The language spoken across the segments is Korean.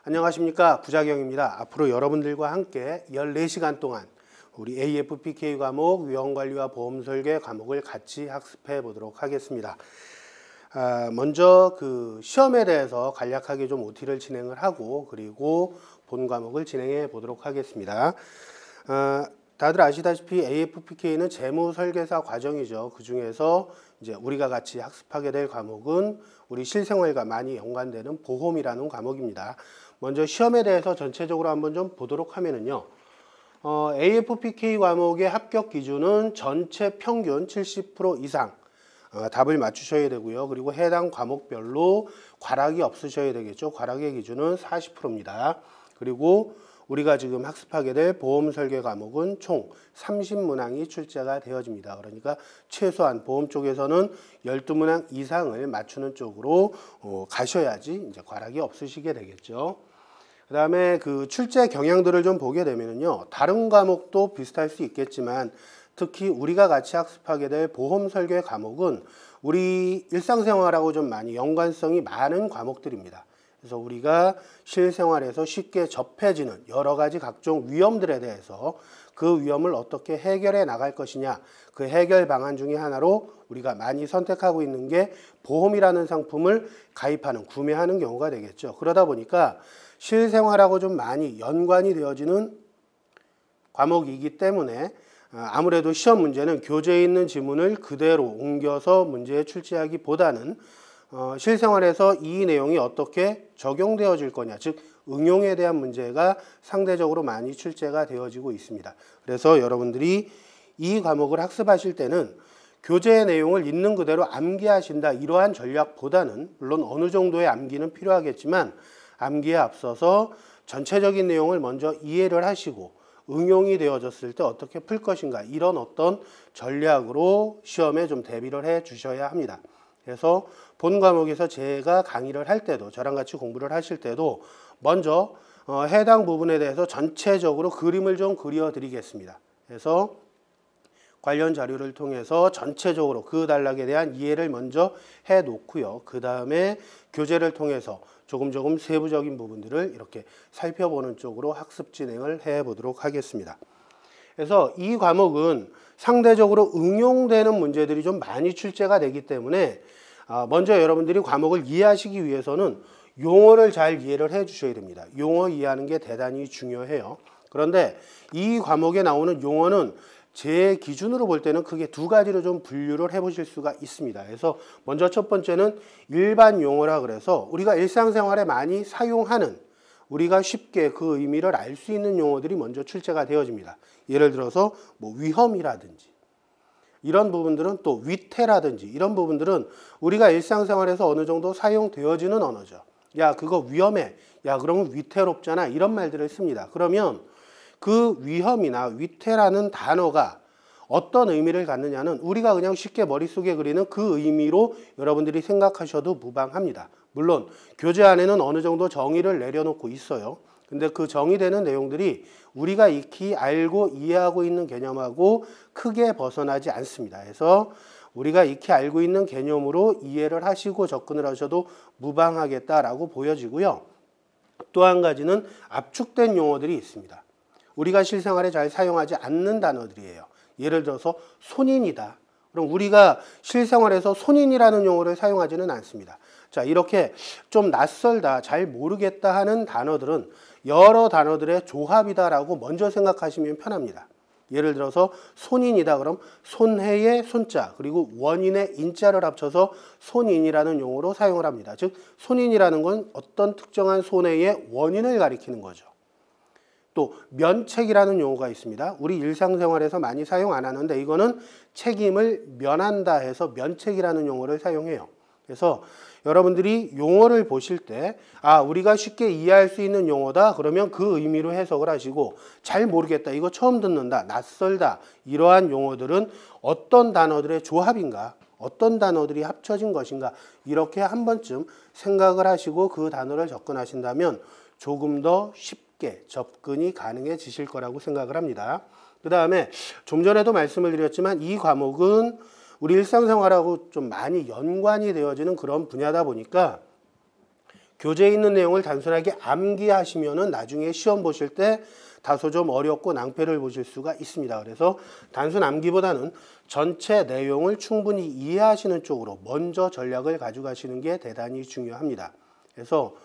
안녕하십니까, 구자경입니다. 앞으로 여러분들과 함께 14시간 동안 우리 AFPK 과목 위험관리와 보험설계 과목을 같이 학습해 보도록 하겠습니다. 먼저 그 시험에 대해서 간략하게 좀 OT를 진행을 하고 그리고 본 과목을 진행해 보도록 하겠습니다. 다들 아시다시피 AFPK는 재무설계사 과정이죠. 그 중에서 이제 우리가 같이 학습하게 될 과목은 우리 실생활과 많이 연관되는 보험이라는 과목입니다. 먼저 시험에 대해서 전체적으로 한번 좀 보도록 하면은요. AFPK 과목의 합격 기준은 전체 평균 70% 이상 답을 맞추셔야 되고요. 그리고 해당 과목별로 과락이 없으셔야 되겠죠. 과락의 기준은 40%입니다. 그리고 우리가 지금 학습하게 될 보험 설계 과목은 총 30문항이 출제가 되어집니다. 그러니까 최소한 보험 쪽에서는 12문항 이상을 맞추는 쪽으로 가셔야지 이제 과락이 없으시게 되겠죠. 그 다음에 그 출제 경향들을 좀 보게 되면요. 다른 과목도 비슷할 수 있겠지만 특히 우리가 같이 학습하게 될 보험 설계 과목은 우리 일상생활하고 좀 많이 연관성이 많은 과목들입니다. 그래서 우리가 실생활에서 쉽게 접해지는 여러 가지 각종 위험들에 대해서 그 위험을 어떻게 해결해 나갈 것이냐, 그 해결 방안 중에 하나로 우리가 많이 선택하고 있는 게 보험이라는 상품을 가입하는, 구매하는 경우가 되겠죠. 그러다 보니까 실생활하고 좀 많이 연관이 되어지는 과목이기 때문에 아무래도 시험 문제는 교재에 있는 지문을 그대로 옮겨서 문제에 출제하기보다는 실생활에서 이 내용이 어떻게 적용되어질 거냐, 즉 응용에 대한 문제가 상대적으로 많이 출제가 되어지고 있습니다. 그래서 여러분들이 이 과목을 학습하실 때는 교재의 내용을 있는 그대로 암기하신다, 이러한 전략보다는 물론 어느 정도의 암기는 필요하겠지만 암기에 앞서서 전체적인 내용을 먼저 이해를 하시고 응용이 되어졌을 때 어떻게 풀 것인가, 이런 어떤 전략으로 시험에 좀 대비를 해 주셔야 합니다. 그래서 본 과목에서 제가 강의를 할 때도, 저랑 같이 공부를 하실 때도 먼저 해당 부분에 대해서 전체적으로 그림을 좀 그려 드리겠습니다. 그래서 관련 자료를 통해서 전체적으로 그 단락에 대한 이해를 먼저 해 놓고요. 그 다음에 교재를 통해서 조금 세부적인 부분들을 이렇게 살펴보는 쪽으로 학습 진행을 해 보도록 하겠습니다. 그래서 이 과목은 상대적으로 응용되는 문제들이 좀 많이 출제가 되기 때문에 먼저 여러분들이 과목을 이해하시기 위해서는 용어를 잘 이해를 해 주셔야 됩니다. 용어 이해하는 게 대단히 중요해요. 그런데 이 과목에 나오는 용어는 제 기준으로 볼 때는 크게 두 가지로 좀 분류를 해 보실 수가 있습니다. 그래서 먼저 첫 번째는 일반 용어라 그래서 우리가 일상생활에 많이 사용하는, 우리가 쉽게 그 의미를 알 수 있는 용어들이 먼저 출제가 되어집니다. 예를 들어서 뭐 위험이라든지 이런 부분들은, 또 위태라든지 이런 부분들은 우리가 일상생활에서 어느 정도 사용되어지는 언어죠. 야, 그거 위험해. 야, 그러면 위태롭잖아. 이런 말들을 씁니다. 그러면 그 위험이나 위태라는 단어가 어떤 의미를 갖느냐는 우리가 그냥 쉽게 머릿속에 그리는 그 의미로 여러분들이 생각하셔도 무방합니다. 물론 교재 안에는 어느 정도 정의를 내려놓고 있어요. 근데 그 정의되는 내용들이 우리가 익히 알고 이해하고 있는 개념하고 크게 벗어나지 않습니다. 그래서 우리가 익히 알고 있는 개념으로 이해를 하시고 접근을 하셔도 무방하겠다라고 보여지고요. 또 한 가지는 압축된 용어들이 있습니다. 우리가 실생활에 잘 사용하지 않는 단어들이에요. 예를 들어서 손인이다. 그럼 우리가 실생활에서 손인이라는 용어를 사용하지는 않습니다. 자, 이렇게 좀 낯설다, 잘 모르겠다 하는 단어들은 여러 단어들의 조합이다라고 먼저 생각하시면 편합니다. 예를 들어서 손인이다 그럼 손해의 손자 그리고 원인의 인자를 합쳐서 손인이라는 용어로 사용을 합니다. 즉 손인이라는 건 어떤 특정한 손해의 원인을 가리키는 거죠. 또 면책이라는 용어가 있습니다. 우리 일상생활에서 많이 사용 안 하는데 이거는 책임을 면한다 해서 면책이라는 용어를 사용해요. 그래서 여러분들이 용어를 보실 때 우리가 쉽게 이해할 수 있는 용어다 그러면 그 의미로 해석을 하시고, 잘 모르겠다, 이거 처음 듣는다, 낯설다, 이러한 용어들은 어떤 단어들의 조합인가, 어떤 단어들이 합쳐진 것인가, 이렇게 한 번쯤 생각을 하시고 그 단어를 접근하신다면 조금 더 쉽게 접근이 가능해지실 거라고 생각을 합니다. 그 다음에 좀 전에도 말씀을 드렸지만 이 과목은 우리 일상생활하고 좀 많이 연관이 되어지는 그런 분야다 보니까 교재에 있는 내용을 단순하게 암기하시면은 나중에 시험 보실 때 다소 좀 어렵고 낭패를 보실 수가 있습니다. 그래서 단순 암기보다는 전체 내용을 충분히 이해하시는 쪽으로 먼저 전략을 가져가시는 게 대단히 중요합니다. 그래서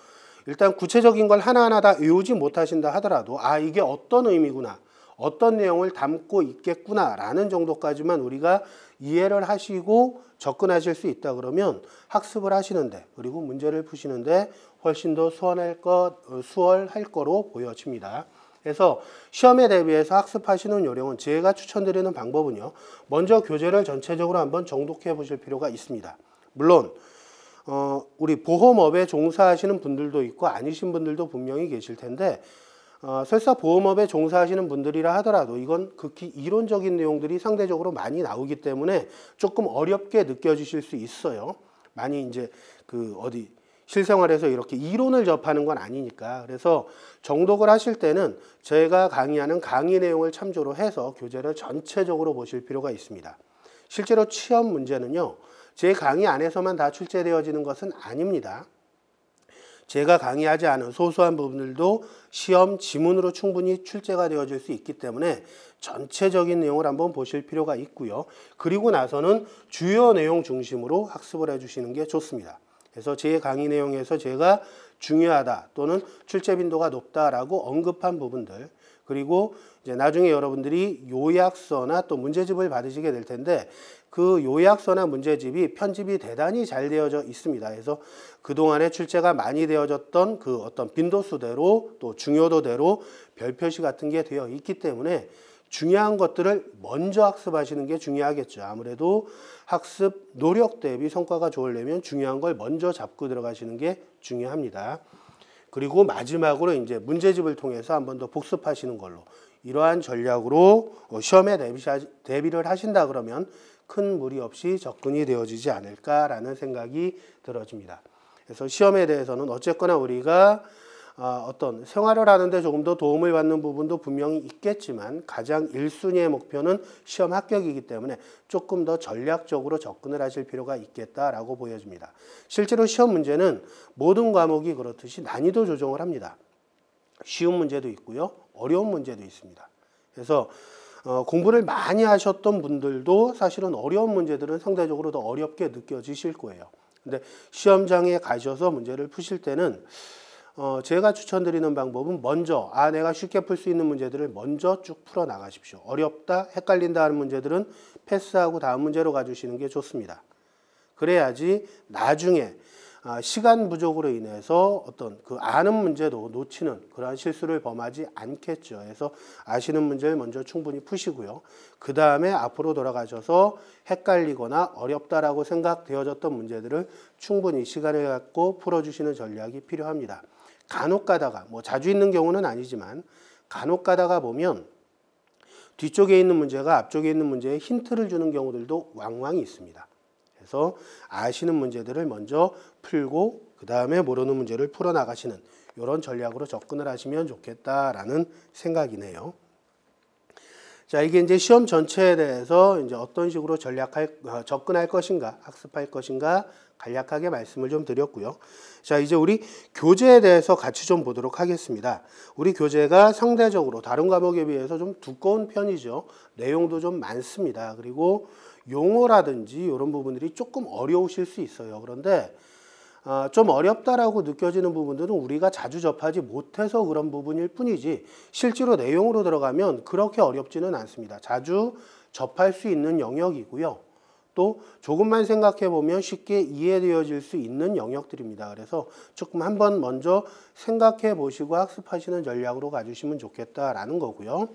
일단 구체적인 걸 하나하나 다 외우지 못하신다 하더라도 이게 어떤 의미구나, 어떤 내용을 담고 있겠구나 라는 정도까지만 우리가 이해를 하시고 접근하실 수 있다 그러면 학습을 하시는데, 그리고 문제를 푸시는데 훨씬 더 수월할 거로 보여집니다. 그래서 시험에 대비해서 학습하시는 요령은, 제가 추천드리는 방법은요, 먼저 교재를 전체적으로 한번 정독해 보실 필요가 있습니다. 물론 우리 보험업에 종사하시는 분들도 있고 아니신 분들도 분명히 계실 텐데, 설사 보험업에 종사하시는 분들이라 하더라도 이건 극히 이론적인 내용들이 상대적으로 많이 나오기 때문에 조금 어렵게 느껴지실 수 있어요. 많이 이제 실생활에서 이렇게 이론을 접하는 건 아니니까. 그래서 정독을 하실 때는 제가 강의하는 강의 내용을 참조로 해서 교재를 전체적으로 보실 필요가 있습니다. 실제로 시험 문제는요, 제 강의 안에서만 다 출제되어지는 것은 아닙니다. 제가 강의하지 않은 소소한 부분들도 시험 지문으로 충분히 출제가 되어질 수 있기 때문에 전체적인 내용을 한번 보실 필요가 있고요. 그리고 나서는 주요 내용 중심으로 학습을 해주시는 게 좋습니다. 그래서 제 강의 내용에서 제가 중요하다 또는 출제 빈도가 높다라고 언급한 부분들, 그리고 이제 나중에 여러분들이 요약서나 또 문제집을 받으시게 될 텐데, 그 요약서나 문제집이 편집이 대단히 잘 되어져 있습니다. 그래서 그동안에 출제가 많이 되어졌던 그 어떤 빈도수대로 또 중요도대로 별표시 같은 게 되어 있기 때문에 중요한 것들을 먼저 학습하시는 게 중요하겠죠. 아무래도 학습 노력 대비 성과가 좋으려면 중요한 걸 먼저 잡고 들어가시는 게 중요합니다. 그리고 마지막으로 이제 문제집을 통해서 한 번 더 복습하시는 걸로, 이러한 전략으로 시험에 대비를 하신다 그러면 큰 무리 없이 접근이 되어지지 않을까라는 생각이 들어집니다. 그래서 시험에 대해서는 어쨌거나 우리가 어떤 생활을 하는데 조금 더 도움을 받는 부분도 분명히 있겠지만, 가장 1순위의 목표는 시험 합격이기 때문에 조금 더 전략적으로 접근을 하실 필요가 있겠다라고 보여집니다. 실제로 시험 문제는 모든 과목이 그렇듯이 난이도 조정을 합니다. 쉬운 문제도 있고요, 어려운 문제도 있습니다. 그래서 공부를 많이 하셨던 분들도 사실은 어려운 문제들은 상대적으로 더 어렵게 느껴지실 거예요. 근데 시험장에 가셔서 문제를 푸실 때는 제가 추천드리는 방법은 먼저 내가 쉽게 풀 수 있는 문제들을 먼저 쭉 풀어 나가십시오. 어렵다, 헷갈린다 하는 문제들은 패스하고 다음 문제로 가주시는 게 좋습니다. 그래야지 나중에 시간 부족으로 인해서 어떤 그 아는 문제도 놓치는 그러한 실수를 범하지 않겠죠. 그래서 아시는 문제를 먼저 충분히 푸시고요. 그 다음에 앞으로 돌아가셔서 헷갈리거나 어렵다라고 생각되어졌던 문제들을 충분히 시간을 갖고 풀어주시는 전략이 필요합니다. 간혹 가다가, 자주 있는 경우는 아니지만 간혹 가다가 보면 뒤쪽에 있는 문제가 앞쪽에 있는 문제에 힌트를 주는 경우들도 왕왕 있습니다. 그래서 아시는 문제들을 먼저 풀고 그 다음에 모르는 문제를 풀어나가시는 이런 전략으로 접근을 하시면 좋겠다라는 생각이네요. 자, 이게 이제 시험 전체에 대해서 이제 어떤 식으로 접근할 것인가, 학습할 것인가 간략하게 말씀을 좀 드렸고요. 자, 이제 우리 교재에 대해서 같이 좀 보도록 하겠습니다. 우리 교재가 상대적으로 다른 과목에 비해서 좀 두꺼운 편이죠. 내용도 좀 많습니다. 그리고 용어라든지 이런 부분들이 조금 어려우실 수 있어요. 그런데 좀 어렵다라고 느껴지는 부분들은 우리가 자주 접하지 못해서 그런 부분일 뿐이지, 실제로 내용으로 들어가면 그렇게 어렵지는 않습니다. 자주 접할 수 있는 영역이고요. 또 조금만 생각해 보면 쉽게 이해되어질 수 있는 영역들입니다. 그래서 조금 한번 먼저 생각해 보시고 학습하시는 전략으로 가주시면 좋겠다라는 거고요.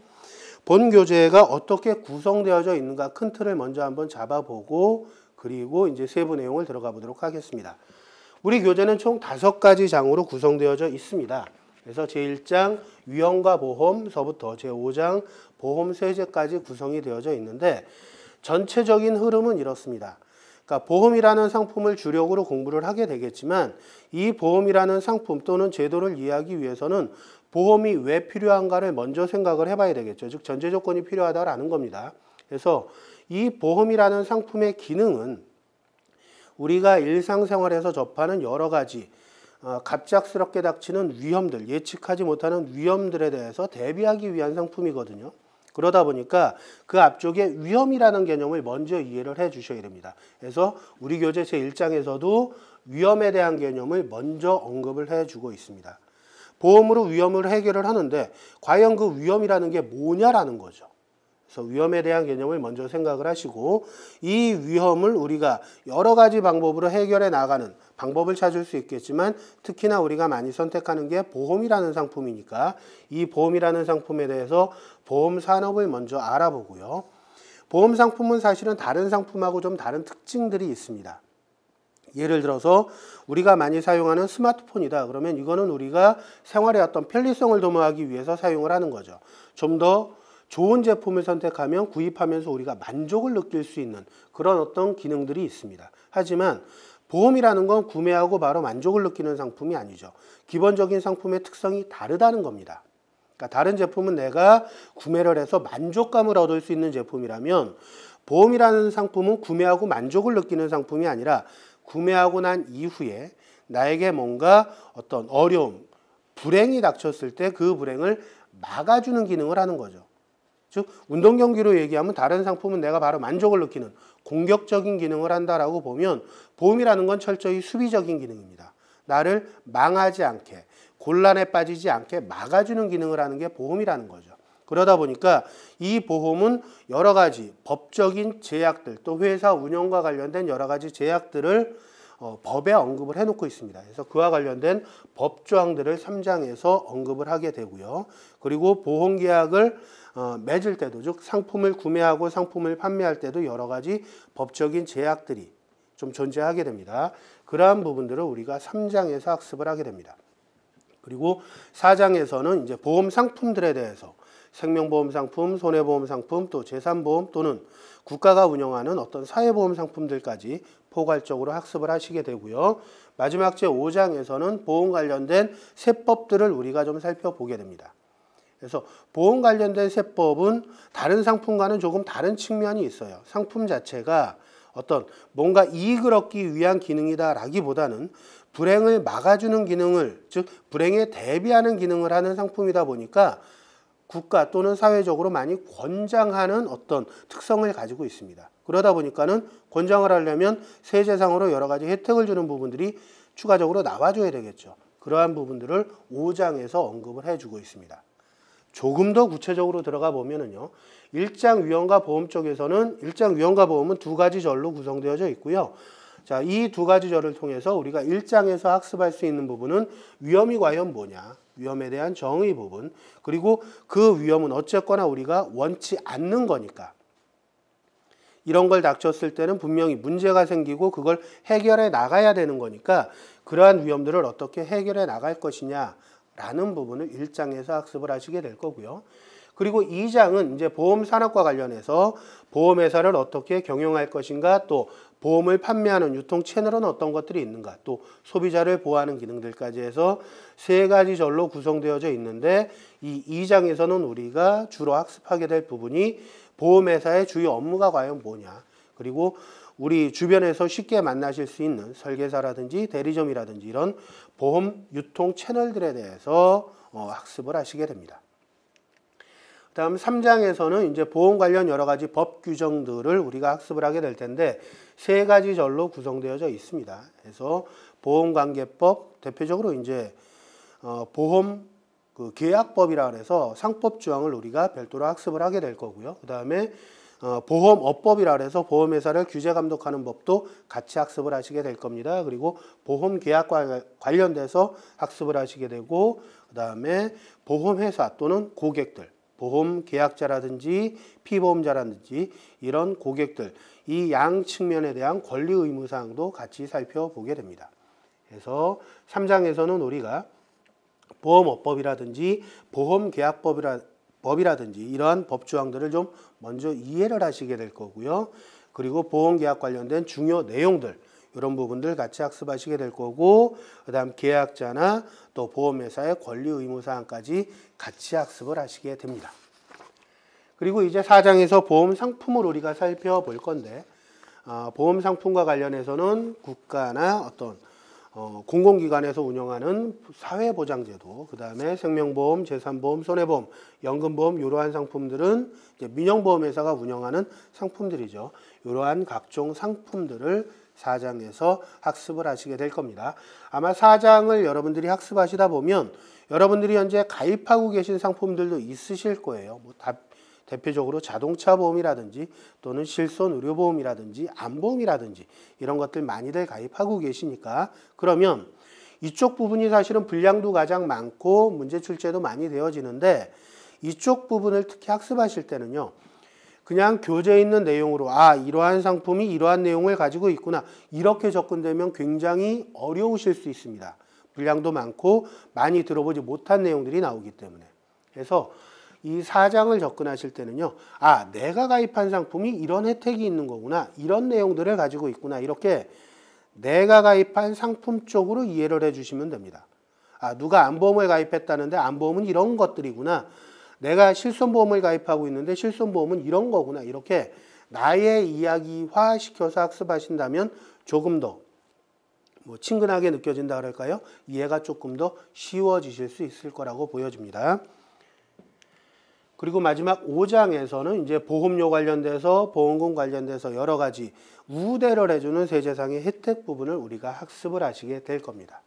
본 교재가 어떻게 구성되어져 있는가 큰 틀을 먼저 한번 잡아보고, 그리고 이제 세부 내용을 들어가 보도록 하겠습니다. 우리 교재는 총 5가지 장으로 구성되어져 있습니다. 그래서 제1장 위험과 보험서부터 제5장 보험세제까지 구성이 되어져 있는데, 전체적인 흐름은 이렇습니다. 그러니까 보험이라는 상품을 주력으로 공부를 하게 되겠지만, 이 보험이라는 상품 또는 제도를 이해하기 위해서는 보험이 왜 필요한가를 먼저 생각을 해봐야 되겠죠. 즉 전제 조건이 필요하다라는 겁니다. 그래서 이 보험이라는 상품의 기능은 우리가 일상생활에서 접하는 여러 가지 갑작스럽게 닥치는 위험들, 예측하지 못하는 위험들에 대해서 대비하기 위한 상품이거든요. 그러다 보니까 그 앞쪽에 위험이라는 개념을 먼저 이해를 해 주셔야 됩니다. 그래서 우리 교재 제1장에서도 위험에 대한 개념을 먼저 언급을 해주고 있습니다. 보험으로 위험을 해결을 하는데 과연 그 위험이라는 게 뭐냐라는 거죠. 그래서 위험에 대한 개념을 먼저 생각을 하시고 이 위험을 우리가 여러 가지 방법으로 해결해 나가는 방법을 찾을 수 있겠지만 특히나 우리가 많이 선택하는 게 보험이라는 상품이니까 이 보험이라는 상품에 대해서 보험 산업을 먼저 알아보고요. 보험 상품은 사실은 다른 상품하고 좀 다른 특징들이 있습니다. 예를 들어서 우리가 많이 사용하는 스마트폰이다. 그러면 이거는 우리가 생활의 어떤 편리성을 도모하기 위해서 사용을 하는 거죠. 좀 더 좋은 제품을 선택하면 구입하면서 우리가 만족을 느낄 수 있는 그런 어떤 기능들이 있습니다. 하지만 보험이라는 건 구매하고 바로 만족을 느끼는 상품이 아니죠. 기본적인 상품의 특성이 다르다는 겁니다. 그러니까 다른 제품은 내가 구매를 해서 만족감을 얻을 수 있는 제품이라면 보험이라는 상품은 구매하고 만족을 느끼는 상품이 아니라 구매하고 난 이후에 나에게 뭔가 어떤 어려움, 불행이 닥쳤을 때 그 불행을 막아주는 기능을 하는 거죠. 즉 운동 경기로 얘기하면 다른 상품은 내가 바로 만족을 느끼는 공격적인 기능을 한다라고 보면 보험이라는 건 철저히 수비적인 기능입니다. 나를 망하지 않게, 곤란에 빠지지 않게 막아주는 기능을 하는 게 보험이라는 거죠. 그러다 보니까 이 보험은 여러 가지 법적인 제약들 또 회사 운영과 관련된 여러 가지 제약들을 법에 언급을 해놓고 있습니다. 그래서 그와 관련된 법조항들을 3장에서 언급을 하게 되고요. 그리고 보험계약을 맺을 때도 즉 상품을 구매하고 상품을 판매할 때도 여러 가지 법적인 제약들이 좀 존재하게 됩니다. 그러한 부분들을 우리가 3장에서 학습을 하게 됩니다. 그리고 4장에서는 이제 보험 상품들에 대해서 생명보험 상품, 손해보험 상품, 또 재산보험 또는 국가가 운영하는 어떤 사회보험 상품들까지 포괄적으로 학습을 하시게 되고요. 마지막 제5장에서는 보험 관련된 세법들을 우리가 좀 살펴보게 됩니다. 그래서 보험 관련된 세법은 다른 상품과는 조금 다른 측면이 있어요. 상품 자체가 어떤 뭔가 이익을 얻기 위한 기능이다라기보다는 불행을 막아주는 기능을, 즉 불행에 대비하는 기능을 하는 상품이다 보니까 국가 또는 사회적으로 많이 권장하는 어떤 특성을 가지고 있습니다. 그러다 보니까는 권장을 하려면 세제상으로 여러 가지 혜택을 주는 부분들이 추가적으로 나와줘야 되겠죠. 그러한 부분들을 5장에서 언급을 해주고 있습니다. 조금 더 구체적으로 들어가 보면은요. 1장 위험과 보험 쪽에서는 1장 위험과 보험은 두 가지 절로 구성되어져 있고요. 자, 이 두 가지 절을 통해서 우리가 1장에서 학습할 수 있는 부분은 위험이 과연 뭐냐, 위험에 대한 정의 부분, 그리고 그 위험은 어쨌거나 우리가 원치 않는 거니까 이런 걸 닥쳤을 때는 분명히 문제가 생기고 그걸 해결해 나가야 되는 거니까 그러한 위험들을 어떻게 해결해 나갈 것이냐라는 부분을 1장에서 학습을 하시게 될 거고요. 그리고 2장은 이제 보험 산업과 관련해서 보험회사를 어떻게 경영할 것인가, 또 보험을 판매하는 유통 채널은 어떤 것들이 있는가, 또 소비자를 보호하는 기능들까지 해서 세 가지 절로 구성되어져 있는데 이 2장에서는 우리가 주로 학습하게 될 부분이 보험회사의 주요 업무가 과연 뭐냐, 그리고 우리 주변에서 쉽게 만나실 수 있는 설계사라든지 대리점이라든지 이런 보험 유통 채널들에 대해서 학습을 하시게 됩니다. 다음 3장에서는 이제 보험 관련 여러 가지 법 규정들을 우리가 학습을 하게 될 텐데 세 가지 절로 구성되어져 있습니다. 그래서 보험관계법, 대표적으로 이제 보험 계약법이라 그래서 상법 조항을 우리가 별도로 학습을 하게 될 거고요. 그 다음에 보험업법이라 그래서 보험회사를 규제 감독하는 법도 같이 학습을 하시게 될 겁니다. 그리고 보험계약과 관련돼서 학습을 하시게 되고 그 다음에 보험회사 또는 고객들, 보험 계약자라든지 피보험자라든지 이런 고객들, 이 양 측면에 대한 권리 의무 사항도 같이 살펴보게 됩니다. 그래서 3장에서는 우리가 보험업법이라든지 보험계약법이라든지 이러한 법조항들을 좀 먼저 이해를 하시게 될 거고요. 그리고 보험계약 관련된 중요 내용들, 이런 부분들 같이 학습하시게 될 거고, 그 다음 계약자나 또 보험회사의 권리 의무 사항까지 같이 학습을 하시게 됩니다. 그리고 이제 4장에서 보험 상품을 우리가 살펴볼 건데 보험 상품과 관련해서는 국가나 어떤 공공기관에서 운영하는 사회보장제도, 그 다음에 생명보험, 재산보험, 손해보험, 연금보험 이러한 상품들은 이제 민영보험회사가 운영하는 상품들이죠. 이러한 각종 상품들을 4장에서 학습을 하시게 될 겁니다. 아마 4장을 여러분들이 학습하시다 보면 여러분들이 현재 가입하고 계신 상품들도 있으실 거예요. 뭐 대표적으로 자동차 보험이라든지 또는 실손 의료보험이라든지 암보험이라든지 이런 것들 많이들 가입하고 계시니까 그러면 이쪽 부분이 사실은 분량도 가장 많고 문제 출제도 많이 되어지는데 이쪽 부분을 특히 학습하실 때는요. 그냥 교재에 있는 내용으로 이러한 상품이 이러한 내용을 가지고 있구나 이렇게 접근되면 굉장히 어려우실 수 있습니다. 분량도 많고 많이 들어보지 못한 내용들이 나오기 때문에. 그래서 이 4장을 접근하실 때는요. 내가 가입한 상품이 이런 혜택이 있는 거구나. 이런 내용들을 가지고 있구나. 이렇게 내가 가입한 상품 쪽으로 이해를 해주시면 됩니다. 누가 암보험을 가입했다는데 암보험은 이런 것들이구나. 내가 실손보험을 가입하고 있는데 실손보험은 이런 거구나. 이렇게 나의 이야기화 시켜서 학습하신다면 조금 더 친근하게 느껴진다 그럴까요? 이해가 조금 더 쉬워지실 수 있을 거라고 보여집니다. 그리고 마지막 5장에서는 이제 보험료 관련돼서 보험금 관련돼서 여러 가지 우대를 해주는 세제상의 혜택 부분을 우리가 학습을 하시게 될 겁니다.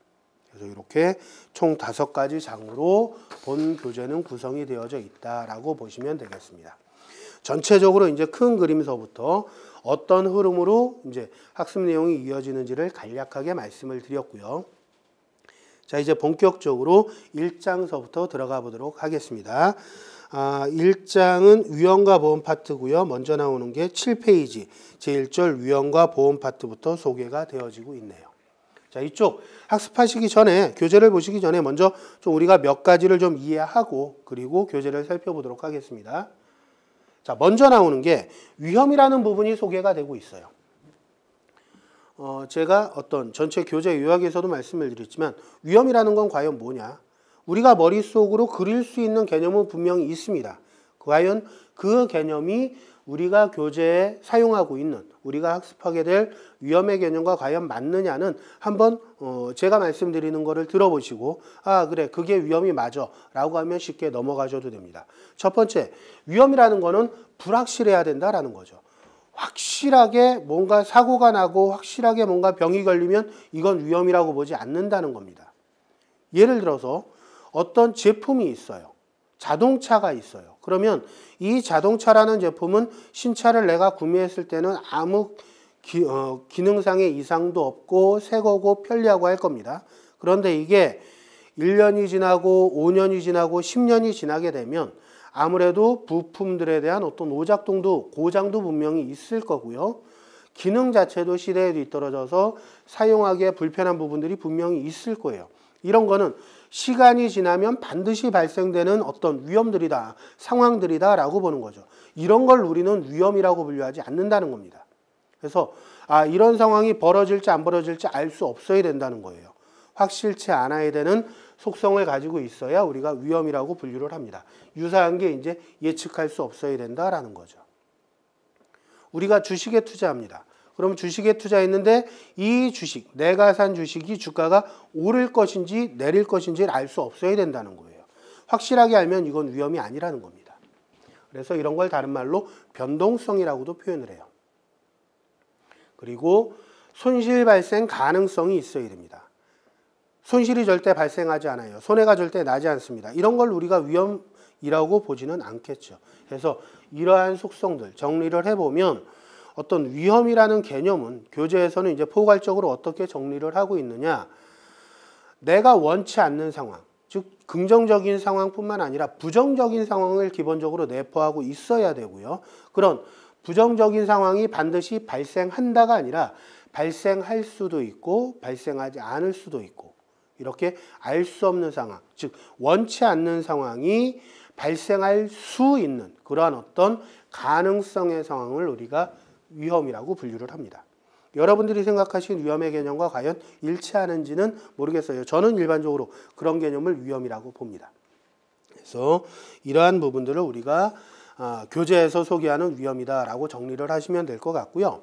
그래서 이렇게 총 5가지 장으로 본 교재는 구성이 되어져 있다라고 보시면 되겠습니다. 전체적으로 이제 큰 그림서부터 어떤 흐름으로 이제 학습 내용이 이어지는지를 간략하게 말씀을 드렸고요. 자, 이제 본격적으로 1장서부터 들어가 보도록 하겠습니다. 1장은 위험과 보험 파트고요. 먼저 나오는 게 7페이지 제1절 위험과 보험 파트부터 소개가 되어지고 있네요. 자, 이쪽 학습하시기 전에 교재를 보시기 전에 먼저 좀 우리가 몇 가지를 좀 이해하고 그리고 교재를 살펴보도록 하겠습니다. 자, 먼저 나오는 게 위험이라는 부분이 소개가 되고 있어요. 제가 어떤 전체 교재 요약에서도 말씀을 드렸지만 위험이라는 건 과연 뭐냐? 우리가 머릿속으로 그릴 수 있는 개념은 분명히 있습니다. 과연 그 개념이 우리가 교재에 사용하고 있는 우리가 학습하게 될 위험의 개념과 과연 맞느냐는 한번 제가 말씀드리는 거를 들어보시고 그래 그게 위험이 맞아 라고 하면 쉽게 넘어가셔도 됩니다. 첫 번째, 위험이라는 거는 불확실해야 된다라는 거죠. 확실하게 뭔가 사고가 나고 확실하게 뭔가 병이 걸리면 이건 위험이라고 보지 않는다는 겁니다. 예를 들어서 어떤 제품이 있어요. 자동차가 있어요. 그러면 이 자동차라는 제품은 신차를 내가 구매했을 때는 아무 기능상의 이상도 없고 새 거고 편리하고 할 겁니다. 그런데 이게 1년이 지나고 5년이 지나고 10년이 지나게 되면 아무래도 부품들에 대한 어떤 오작동도 고장도 분명히 있을 거고요. 기능 자체도 시대에 뒤떨어져서 사용하기에 불편한 부분들이 분명히 있을 거예요. 이런 거는 시간이 지나면 반드시 발생되는 어떤 위험들이다, 상황들이다 라고 보는 거죠. 이런 걸 우리는 위험이라고 분류하지 않는다는 겁니다. 그래서 이런 상황이 벌어질지 안 벌어질지 알 수 없어야 된다는 거예요. 확실치 않아야 되는 속성을 가지고 있어야 우리가 위험이라고 분류를 합니다. 유사한 게 이제 예측할 수 없어야 된다라는 거죠. 우리가 주식에 투자합니다. 그럼 주식에 투자했는데 이 주식, 내가 산 주식이 주가가 오를 것인지 내릴 것인지를 알 수 없어야 된다는 거예요. 확실하게 알면 이건 위험이 아니라는 겁니다. 그래서 이런 걸 다른 말로 변동성이라고도 표현을 해요. 그리고 손실 발생 가능성이 있어야 됩니다. 손실이 절대 발생하지 않아요. 손해가 절대 나지 않습니다. 이런 걸 우리가 위험이라고 보지는 않겠죠. 그래서 이러한 속성들 정리를 해보면 어떤 위험이라는 개념은 교재에서는 이제 포괄적으로 어떻게 정리를 하고 있느냐. 내가 원치 않는 상황, 즉 긍정적인 상황뿐만 아니라 부정적인 상황을 기본적으로 내포하고 있어야 되고요. 그런 부정적인 상황이 반드시 발생한다가 아니라 발생할 수도 있고 발생하지 않을 수도 있고 이렇게 알 수 없는 상황, 즉 원치 않는 상황이 발생할 수 있는 그러한 어떤 가능성의 상황을 우리가 위험이라고 분류를 합니다. 여러분들이 생각하신 위험의 개념과 과연 일치하는지는 모르겠어요. 저는 일반적으로 그런 개념을 위험이라고 봅니다. 그래서 이러한 부분들을 우리가 교재에서 소개하는 위험이다라고 정리를 하시면 될 것 같고요.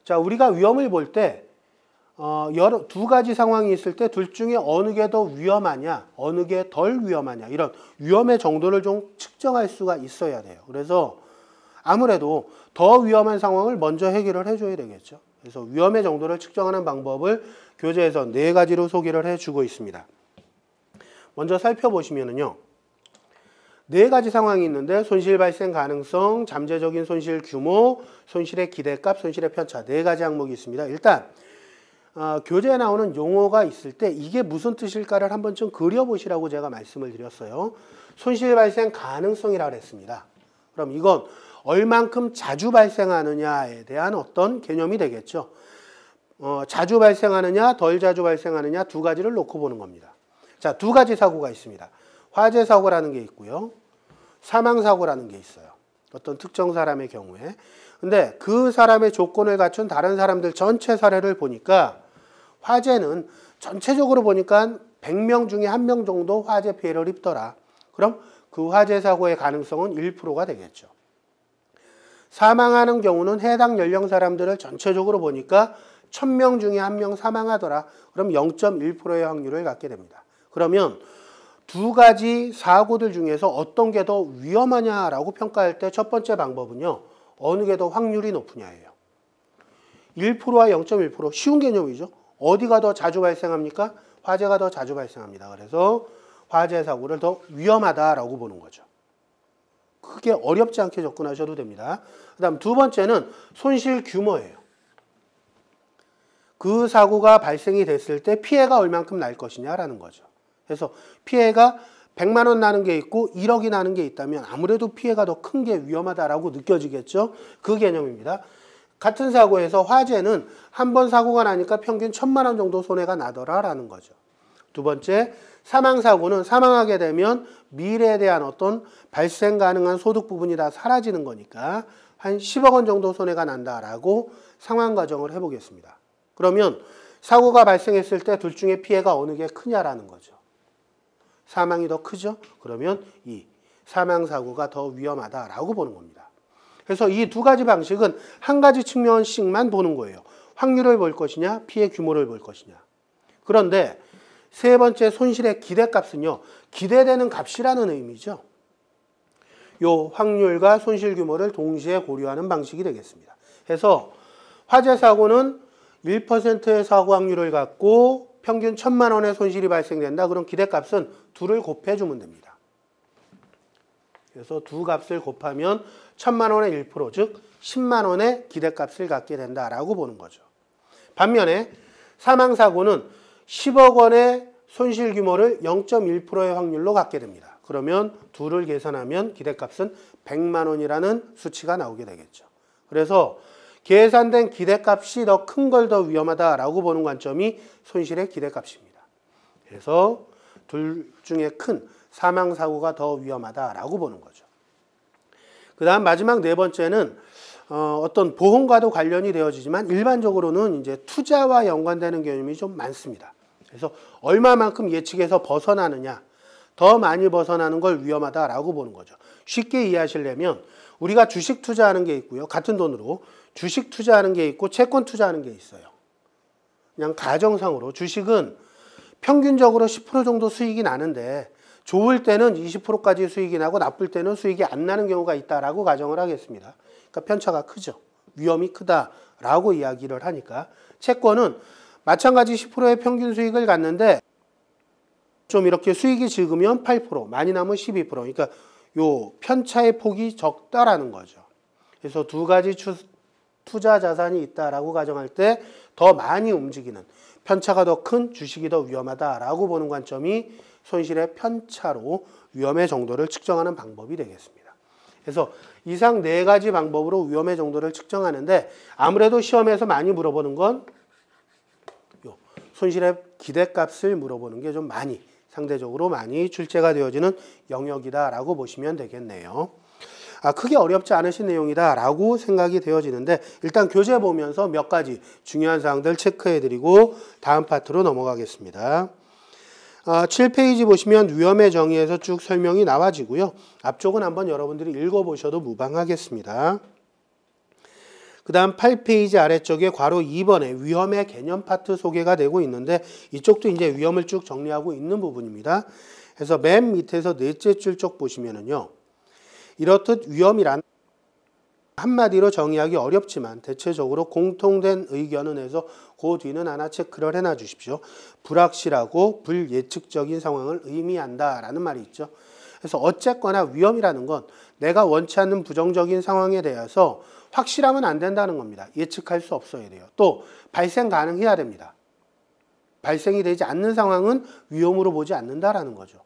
자, 우리가 위험을 볼 때 두 가지 상황이 있을 때 둘 중에 어느 게 더 위험하냐, 어느 게 덜 위험하냐, 이런 위험의 정도를 좀 측정할 수가 있어야 돼요. 그래서 아무래도 더 위험한 상황을 먼저 해결을 해줘야 되겠죠. 그래서 위험의 정도를 측정하는 방법을 교재에서 4가지로 소개를 해주고 있습니다. 먼저 살펴보시면은요, 4가지 상황이 있는데 손실 발생 가능성, 잠재적인 손실 규모, 손실의 기대값, 손실의 편차 4가지 항목이 있습니다. 일단 교재에 나오는 용어가 있을 때 이게 무슨 뜻일까를 한번 좀 그려보시라고 제가 말씀을 드렸어요. 손실 발생 가능성이라고 했습니다. 그럼 이건 얼만큼 자주 발생하느냐에 대한 어떤 개념이 되겠죠. 자주 발생하느냐, 덜 자주 발생하느냐 2가지를 놓고 보는 겁니다. 자, 2가지 사고가 있습니다. 화재 사고라는 게 있고요. 사망 사고라는 게 있어요. 어떤 특정 사람의 경우에. 근데 그 사람의 조건을 갖춘 다른 사람들 전체 사례를 보니까 화재는 전체적으로 보니까 100명 중에 1명 정도 화재 피해를 입더라. 그럼 그 화재 사고의 가능성은 1%가 되겠죠. 사망하는 경우는 해당 연령 사람들을 전체적으로 보니까 1000명 중에 1명 사망하더라. 그럼 0.1%의 확률을 갖게 됩니다. 그러면 2가지 사고들 중에서 어떤 게 더 위험하냐라고 평가할 때 첫 번째 방법은요. 어느 게 더 확률이 높으냐예요. 1%와 0.1% 쉬운 개념이죠. 어디가 더 자주 발생합니까? 화재가 더 자주 발생합니다. 그래서 화재 사고를 더 위험하다라고 보는 거죠. 크게 어렵지 않게 접근하셔도 됩니다. 그 다음 2번째는 손실 규모예요. 그 사고가 발생이 됐을 때 피해가 얼만큼 날 것이냐라는 거죠. 그래서 피해가 100만 원 나는 게 있고 1억이 나는 게 있다면 아무래도 피해가 더 큰 게 위험하다라고 느껴지겠죠. 그 개념입니다. 같은 사고에서 화재는 한 번 사고가 나니까 평균 1000만 원 정도 손해가 나더라라는 거죠. 2번째, 사망사고는 사망하게 되면 미래에 대한 어떤 발생 가능한 소득 부분이 다 사라지는 거니까 한 10억 원 정도 손해가 난다라고 상황 가정을 해보겠습니다. 그러면 사고가 발생했을 때 둘 중에 피해가 어느 게 크냐라는 거죠. 사망이 더 크죠? 그러면 이 사망사고가 더 위험하다라고 보는 겁니다. 그래서 이 2가지 방식은 한 가지 측면씩만 보는 거예요. 확률을 볼 것이냐, 피해 규모를 볼 것이냐. 그런데 3번째 손실의 기대값은요. 기대되는 값이라는 의미죠. 요 확률과 손실 규모를 동시에 고려하는 방식이 되겠습니다. 그래서 화재 사고는 1%의 사고 확률을 갖고 평균 1000만 원의 손실이 발생된다. 그럼 기대값은 2를 곱해주면 됩니다. 그래서 2 값을 곱하면 1000만 원의 1%, 즉 10만 원의 기대값을 갖게 된다라고 보는 거죠. 반면에 사망사고는 10억 원의 손실 규모를 0.1%의 확률로 갖게 됩니다. 그러면 2를 계산하면 기대값은 100만 원이라는 수치가 나오게 되겠죠. 그래서 계산된 기대값이 더 큰 걸 더 위험하다라고 보는 관점이 손실의 기대값입니다. 그래서 둘 중에 큰 사망사고가 더 위험하다라고 보는 거죠. 그 다음 마지막 4번째는 어떤 보험과도 관련이 되어지지만 일반적으로는 이제 투자와 연관되는 개념이 좀 많습니다. 그래서 얼마만큼 예측에서 벗어나느냐, 더 많이 벗어나는 걸 위험하다라고 보는 거죠. 쉽게 이해하시려면 우리가 주식 투자하는 게 있고요. 같은 돈으로 주식 투자하는 게 있고 채권 투자하는 게 있어요. 그냥 가정상으로 주식은 평균적으로 10% 정도 수익이 나는데 좋을 때는 20%까지 수익이 나고 나쁠 때는 수익이 안 나는 경우가 있다라고 가정을 하겠습니다. 그러니까 편차가 크죠. 위험이 크다라고 이야기를 하니까 채권은 마찬가지 10%의 평균 수익을 갖는데 좀 이렇게 수익이 적으면 8%, 많이 나면 12%. 그러니까 요 편차의 폭이 적다라는 거죠. 그래서 2가지 투자 자산이 있다라고 가정할 때 더 많이 움직이는 편차가 더 큰 주식이 더 위험하다라고 보는 관점이 손실의 편차로 위험의 정도를 측정하는 방법이 되겠습니다. 그래서 이상 4가지 방법으로 위험의 정도를 측정하는데 아무래도 시험에서 많이 물어보는 건 손실의 기대값을 물어보는 게 좀 상대적으로 많이 출제가 되어지는 영역이다라고 보시면 되겠네요. 크게 어렵지 않으신 내용이다라고 생각이 되어지는데 일단 교재 보면서 몇 가지 중요한 사항들 체크해드리고 다음 파트로 넘어가겠습니다. 7페이지 보시면 위험의 정의에서 쭉 설명이 나와지고요. 앞쪽은 한번 여러분들이 읽어보셔도 무방하겠습니다. 그 다음 8페이지 아래쪽에 괄호 2번에 위험의 개념 파트 소개가 되고 있는데 이쪽도 이제 위험을 쭉 정리하고 있는 부분입니다. 그래서 맨 밑에서 넷째 줄 쪽 보시면은요. 이렇듯 위험이란 한마디로 정의하기 어렵지만 대체적으로 공통된 의견은 해서 그 뒤는 하나 체크를 해놔 주십시오. 불확실하고 불예측적인 상황을 의미한다라는 말이 있죠. 그래서 어쨌거나 위험이라는 건 내가 원치 않는 부정적인 상황에 대해서 확실하면 안 된다는 겁니다. 예측할 수 없어야 돼요. 또 발생 가능해야 됩니다. 발생이 되지 않는 상황은 위험으로 보지 않는다라는 거죠.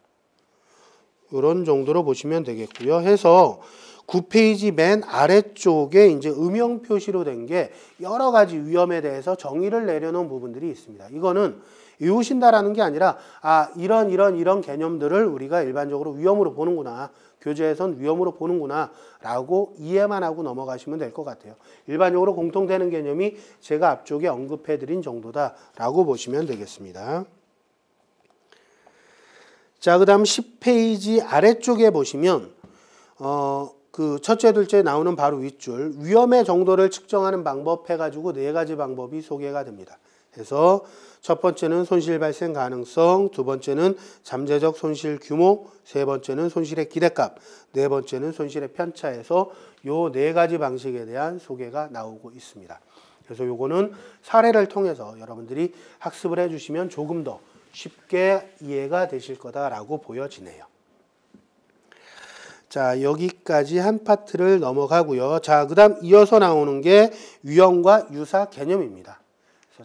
이런 정도로 보시면 되겠고요. 해서 9페이지 맨 아래쪽에 이제 음영 표시로 된 게 여러 가지 위험에 대해서 정의를 내려놓은 부분들이 있습니다. 이거는 외우신다라는 게 아니라 이런 개념들을 우리가 일반적으로 위험으로 보는구나. 교재에선 위험으로 보는구나 라고 이해만 하고 넘어가시면 될 것 같아요. 일반적으로 공통되는 개념이 제가 앞쪽에 언급해드린 정도다라고 보시면 되겠습니다. 자, 그 다음 10페이지 아래쪽에 보시면 그 첫째, 둘째 나오는 바로 윗줄 위험의 정도를 측정하는 방법 해가지고 4가지 방법이 소개가 됩니다. 그래서 첫 번째는 손실 발생 가능성, 두 번째는 잠재적 손실 규모, 세 번째는 손실의 기대값, 네 번째는 손실의 편차에서 요 4가지 방식에 대한 소개가 나오고 있습니다. 그래서 요거는 사례를 통해서 여러분들이 학습을 해주시면 조금 더 쉽게 이해가 되실 거다라고 보여지네요. 자, 여기까지 한 파트를 넘어가고요. 자, 그 다음 이어서 나오는 게 위험과 유사 개념입니다.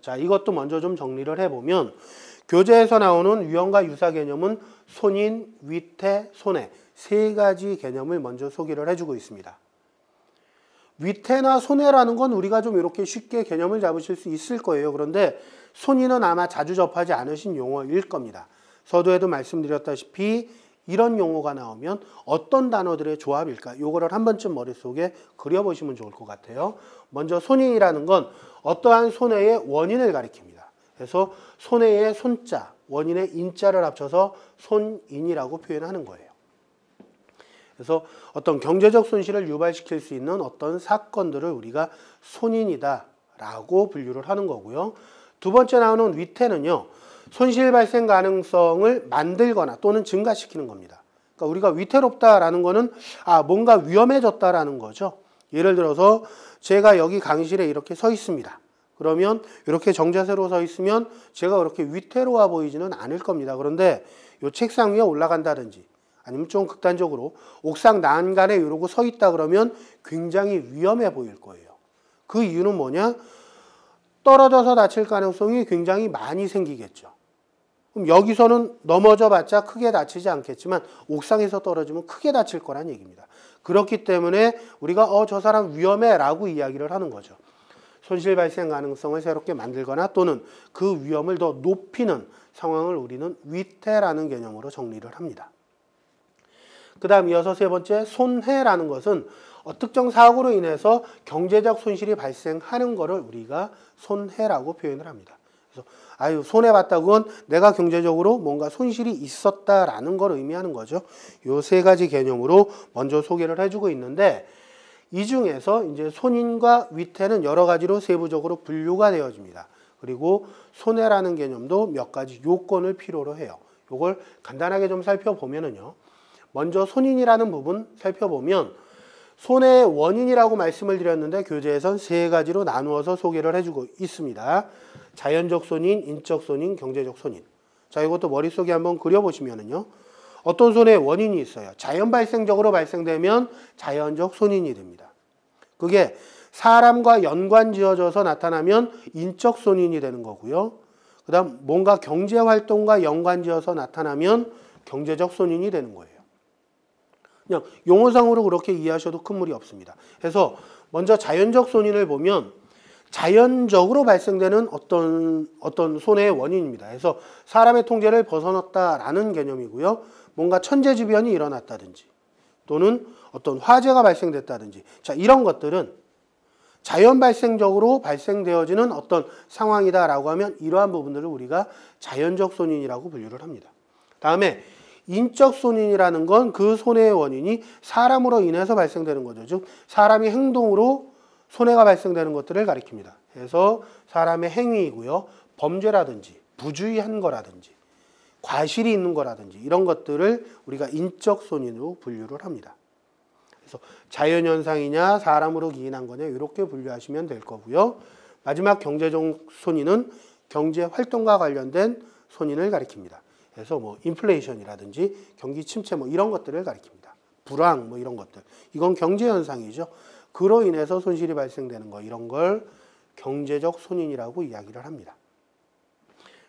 자, 이것도 먼저 좀 정리를 해보면 교재에서 나오는 위험과 유사 개념은 손인, 위태, 손해 3가지 개념을 먼저 소개를 해주고 있습니다. 위태나 손해라는 건 우리가 좀 이렇게 쉽게 개념을 잡으실 수 있을 거예요. 그런데 손인은 아마 자주 접하지 않으신 용어일 겁니다. 서두에도 말씀드렸다시피 이런 용어가 나오면 어떤 단어들의 조합일까? 요거를 한 번쯤 머릿속에 그려보시면 좋을 것 같아요. 먼저 손인이라는 건 어떠한 손해의 원인을 가리킵니다. 그래서 손해의 손자, 원인의 인자를 합쳐서 손인이라고 표현하는 거예요. 그래서 어떤 경제적 손실을 유발시킬 수 있는 어떤 사건들을 우리가 손인이다라고 분류를 하는 거고요. 두 번째 나오는 위태는요. 손실 발생 가능성을 만들거나 또는 증가시키는 겁니다. 그러니까 우리가 위태롭다라는 거는 뭔가 위험해졌다라는 거죠. 예를 들어서 제가 여기 강의실에 이렇게 서 있습니다. 그러면 이렇게 정자세로 서 있으면 제가 그렇게 위태로워 보이지는 않을 겁니다. 그런데 이 책상 위에 올라간다든지 아니면 좀 극단적으로 옥상 난간에 이러고 서 있다 그러면 굉장히 위험해 보일 거예요. 그 이유는 뭐냐? 떨어져서 다칠 가능성이 굉장히 많이 생기겠죠. 그럼 여기서는 넘어져 봤자 크게 다치지 않겠지만 옥상에서 떨어지면 크게 다칠 거란 얘기입니다. 그렇기 때문에 우리가 저 사람 위험해 라고 이야기를 하는 거죠. 손실 발생 가능성을 새롭게 만들거나 또는 그 위험을 더 높이는 상황을 우리는 위태라는 개념으로 정리를 합니다. 그 다음 이어서 세 번째 손해라는 것은 특정 사고로 인해서 경제적 손실이 발생하는 것을 우리가 손해라고 표현을 합니다. 그래서 손해봤다고 건 내가 경제적으로 뭔가 손실이 있었다라는 걸 의미하는 거죠. 이 3가지 개념으로 먼저 소개를 해주고 있는데 이 중에서 이제 손인과 위태는 여러 가지로 세부적으로 분류가 되어집니다. 그리고 손해라는 개념도 몇 가지 요건을 필요로 해요. 이걸 간단하게 좀 살펴보면은요. 먼저 손인이라는 부분 살펴보면 손해의 원인이라고 말씀을 드렸는데 교재에선 3가지로 나누어서 소개를 해주고 있습니다. 자연적 손인, 인적 손인, 경제적 손인. 자, 이것도 머릿속에 한번 그려보시면은요. 어떤 손해의 원인이 있어요. 자연 발생적으로 발생되면 자연적 손인이 됩니다. 그게 사람과 연관 지어져서 나타나면 인적 손인이 되는 거고요. 그 다음 뭔가 경제활동과 연관 지어서 나타나면 경제적 손인이 되는 거예요. 그냥 용어상으로 그렇게 이해하셔도 큰 무리 없습니다. 그래서 먼저 자연적 손인을 보면 자연적으로 발생되는 어떤 손해의 원인입니다. 그래서 사람의 통제를 벗어났다라는 개념이고요. 뭔가 천재지변이 일어났다든지 또는 어떤 화재가 발생됐다든지 자, 이런 것들은 자연 발생적으로 발생되어지는 어떤 상황이다라고 하면 이러한 부분들을 우리가 자연적 손인이라고 분류를 합니다. 다음에 인적 손인이라는 건 그 손해의 원인이 사람으로 인해서 발생되는 거죠. 즉 사람이 행동으로 손해가 발생되는 것들을 가리킵니다. 그래서 사람의 행위이고요. 범죄라든지 부주의한 거라든지 과실이 있는 거라든지 이런 것들을 우리가 인적 손인으로 분류를 합니다. 그래서 자연현상이냐 사람으로 기인한 거냐 이렇게 분류하시면 될 거고요. 마지막 경제적 손인은 경제활동과 관련된 손인을 가리킵니다. 그래서 뭐 인플레이션이라든지 경기 침체 뭐 이런 것들을 가리킵니다. 불황 뭐 이런 것들. 이건 경제현상이죠. 그로 인해서 손실이 발생되는 거 이런 걸 경제적 손인이라고 이야기를 합니다.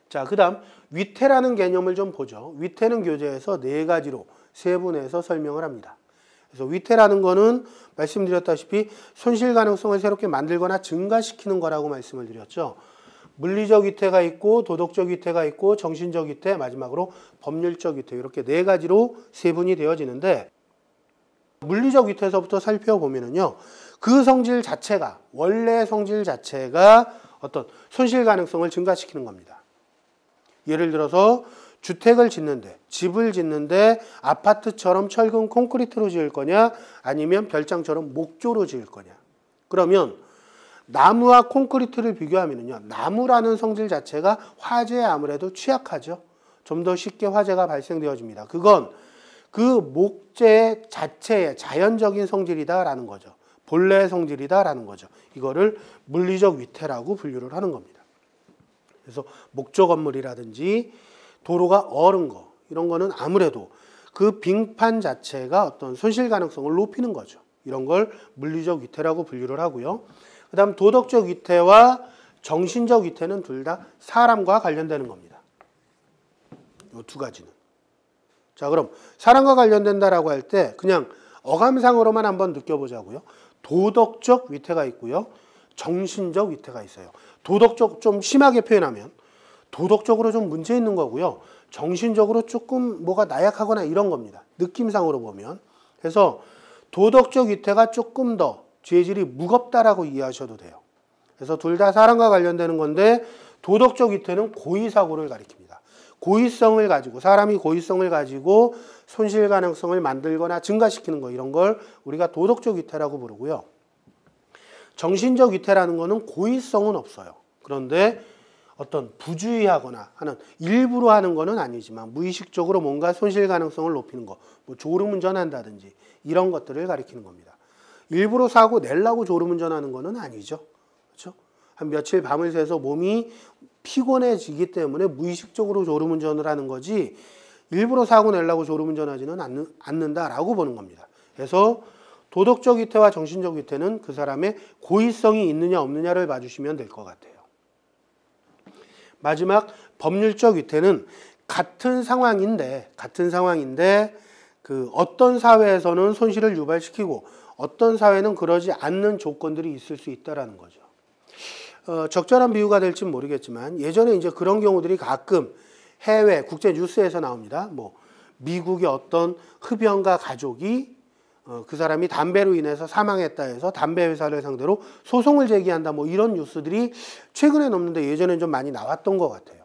자, 그 다음 위태라는 개념을 좀 보죠. 위태는 교재에서 4가지로 세분해서 설명을 합니다. 그래서 위태라는 거는 말씀드렸다시피 손실 가능성을 새롭게 만들거나 증가시키는 거라고 말씀을 드렸죠. 물리적 위태가 있고 도덕적 위태가 있고 정신적 위태, 마지막으로 법률적 위태 이렇게 4가지로 세분이 되어지는데 물리적 위태에서부터 살펴보면은요. 그 성질 자체가 원래 성질 자체가 어떤 손실 가능성을 증가시키는 겁니다. 예를 들어서 주택을 짓는데 집을 짓는데 아파트처럼 철근 콘크리트로 지을 거냐 아니면 별장처럼 목조로 지을 거냐. 그러면 나무와 콘크리트를 비교하면요. 나무라는 성질 자체가 화재에 아무래도 취약하죠. 좀 더 쉽게 화재가 발생되어집니다. 그건 그 목재 자체의 자연적인 성질이다라는 거죠. 본래의 성질이다라는 거죠. 이거를 물리적 위태라고 분류를 하는 겁니다. 그래서 목조 건물이라든지 도로가 얼은 거 이런 거는 아무래도 그 빙판 자체가 어떤 손실 가능성을 높이는 거죠. 이런 걸 물리적 위태라고 분류를 하고요. 그 다음 도덕적 위태와 정신적 위태는 둘 다 사람과 관련되는 겁니다. 이 2가지는. 자, 그럼 사람과 관련된다라고 할 때 그냥 어감상으로만 한번 느껴보자고요. 도덕적 위태가 있고요. 정신적 위태가 있어요. 도덕적 좀 심하게 표현하면 도덕적으로 좀 문제 있는 거고요. 정신적으로 조금 뭐가 나약하거나 이런 겁니다. 느낌상으로 보면. 그래서 도덕적 위태가 조금 더 죄질이 무겁다라고 이해하셔도 돼요. 그래서 둘 다 사람과 관련되는 건데 도덕적 위태는 고의사고를 가리킵니다. 고의성을 가지고 사람이 고의성을 가지고 손실 가능성을 만들거나 증가시키는 거 이런 걸 우리가 도덕적 위태라고 부르고요. 정신적 위태라는 거는 고의성은 없어요. 그런데 어떤 부주의하거나 하는 일부러 하는 거는 아니지만 무의식적으로 뭔가 손실 가능성을 높이는 거, 뭐 졸음운전한다든지 이런 것들을 가리키는 겁니다. 일부러 사고 내려고 졸음운전하는 거는 아니죠. 그렇죠? 한 며칠 밤을 새서 몸이 피곤해지기 때문에 무의식적으로 졸음운전을 하는 거지 일부러 사고 내려고 졸음운전하지는 않는다라고 보는 겁니다. 그래서 도덕적 위태와 정신적 위태는 그 사람의 고의성이 있느냐 없느냐를 봐주시면 될 것 같아요. 마지막 법률적 위태는 같은 상황인데 그 어떤 사회에서는 손실을 유발시키고 어떤 사회는 그러지 않는 조건들이 있을 수 있다라는 거죠. 적절한 비유가 될지는 모르겠지만 예전에 이제 그런 경우들이 가끔 해외 국제 뉴스에서 나옵니다. 뭐 미국의 어떤 흡연가 가족이 그 사람이 담배로 인해서 사망했다 해서 담배 회사를 상대로 소송을 제기한다 뭐 이런 뉴스들이 최근에 없는데 예전엔 좀 많이 나왔던 것 같아요.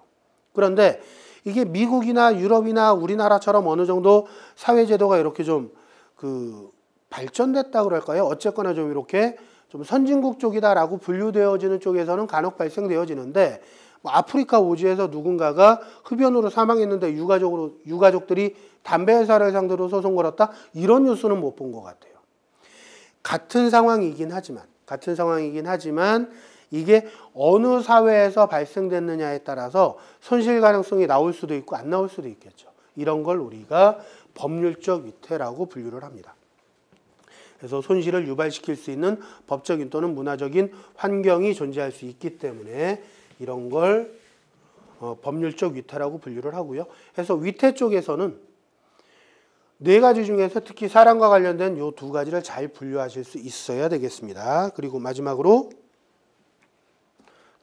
그런데 이게 미국이나 유럽이나 우리나라처럼 어느 정도 사회제도가 이렇게 좀 발전됐다 그럴까요? 어쨌거나 좀 이렇게 좀 선진국 쪽이다라고 분류되어지는 쪽에서는 간혹 발생되어지는데 뭐 아프리카 오지에서 누군가가 흡연으로 사망했는데 유가족들이 담배 회사를 상대로 소송 걸었다 이런 뉴스는 못 본 것 같아요. 같은 상황이긴 하지만 이게 어느 사회에서 발생됐느냐에 따라서 손실 가능성이 나올 수도 있고 안 나올 수도 있겠죠. 이런 걸 우리가 법률적 위태라고 분류를 합니다. 그래서 손실을 유발시킬 수 있는 법적인 또는 문화적인 환경이 존재할 수 있기 때문에 이런 걸 법률적 위태라고 분류를 하고요. 그래서 위태 쪽에서는 4가지 중에서 특히 사람과 관련된 이 2가지를 잘 분류하실 수 있어야 되겠습니다. 그리고 마지막으로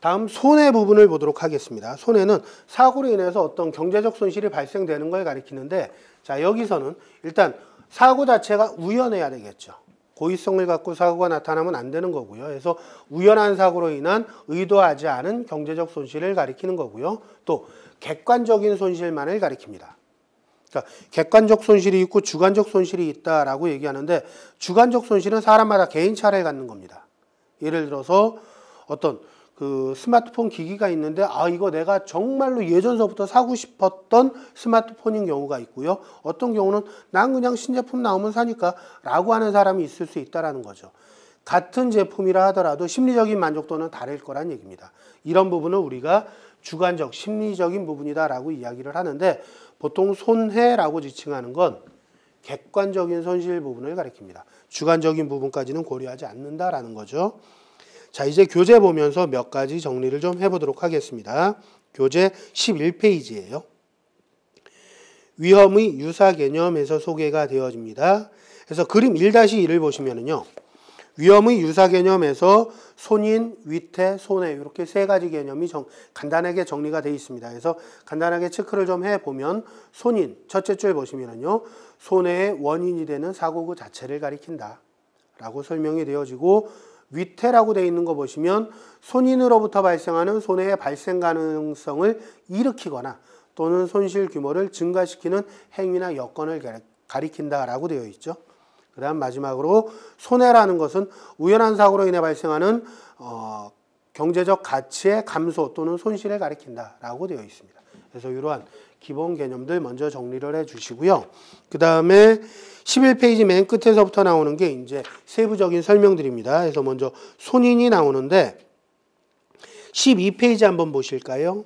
다음 손해 부분을 보도록 하겠습니다. 손해는 사고로 인해서 어떤 경제적 손실이 발생되는 걸 가리키는데 자 여기서는 일단 사고 자체가 우연해야 되겠죠. 고의성을 갖고 사고가 나타나면 안 되는 거고요. 그래서 우연한 사고로 인한 의도하지 않은 경제적 손실을 가리키는 거고요. 또 객관적인 손실만을 가리킵니다. 그러니까 객관적 손실이 있고 주관적 손실이 있다라고 얘기하는데 주관적 손실은 사람마다 개인차를 갖는 겁니다. 예를 들어서 어떤 그 스마트폰 기기가 있는데 이거 내가 정말로 예전서부터 사고 싶었던 스마트폰인 경우가 있고요. 어떤 경우는 난 그냥 신제품 나오면 사니까 라고 하는 사람이 있을 수 있다는 거죠. 같은 제품이라 하더라도 심리적인 만족도는 다를 거란 얘기입니다. 이런 부분은 우리가 주관적, 심리적인 부분이다라고 이야기를 하는데 보통 손해라고 지칭하는 건 객관적인 손실 부분을 가리킵니다. 주관적인 부분까지는 고려하지 않는다라는 거죠. 자, 이제 교재 보면서 몇 가지 정리를 좀 해보도록 하겠습니다. 교재 11페이지예요. 위험의 유사 개념에서 소개가 되어집니다. 그래서 그림 1-1을 보시면은요. 위험의 유사 개념에서 손인, 위태, 손해 이렇게 세 가지 개념이 간단하게 정리가 되어 있습니다. 그래서 간단하게 체크를 좀 해보면 손인, 첫째 줄 보시면은요. 손해의 원인이 되는 사고 그 자체를 가리킨다 라고 설명이 되어지고 위태라고 되어 있는 거 보시면 손인으로부터 발생하는 손해의 발생 가능성을 일으키거나 또는 손실 규모를 증가시키는 행위나 여건을 가리킨다라고 되어 있죠. 그 다음 마지막으로 손해라는 것은 우연한 사고로 인해 발생하는 경제적 가치의 감소 또는 손실을 가리킨다라고 되어 있습니다. 그래서 이러한 기본 개념들 먼저 정리를 해 주시고요. 그 다음에 11페이지 맨 끝에서부터 나오는 게 이제 세부적인 설명들입니다. 그래서 먼저 손인이 나오는데 12페이지 한번 보실까요?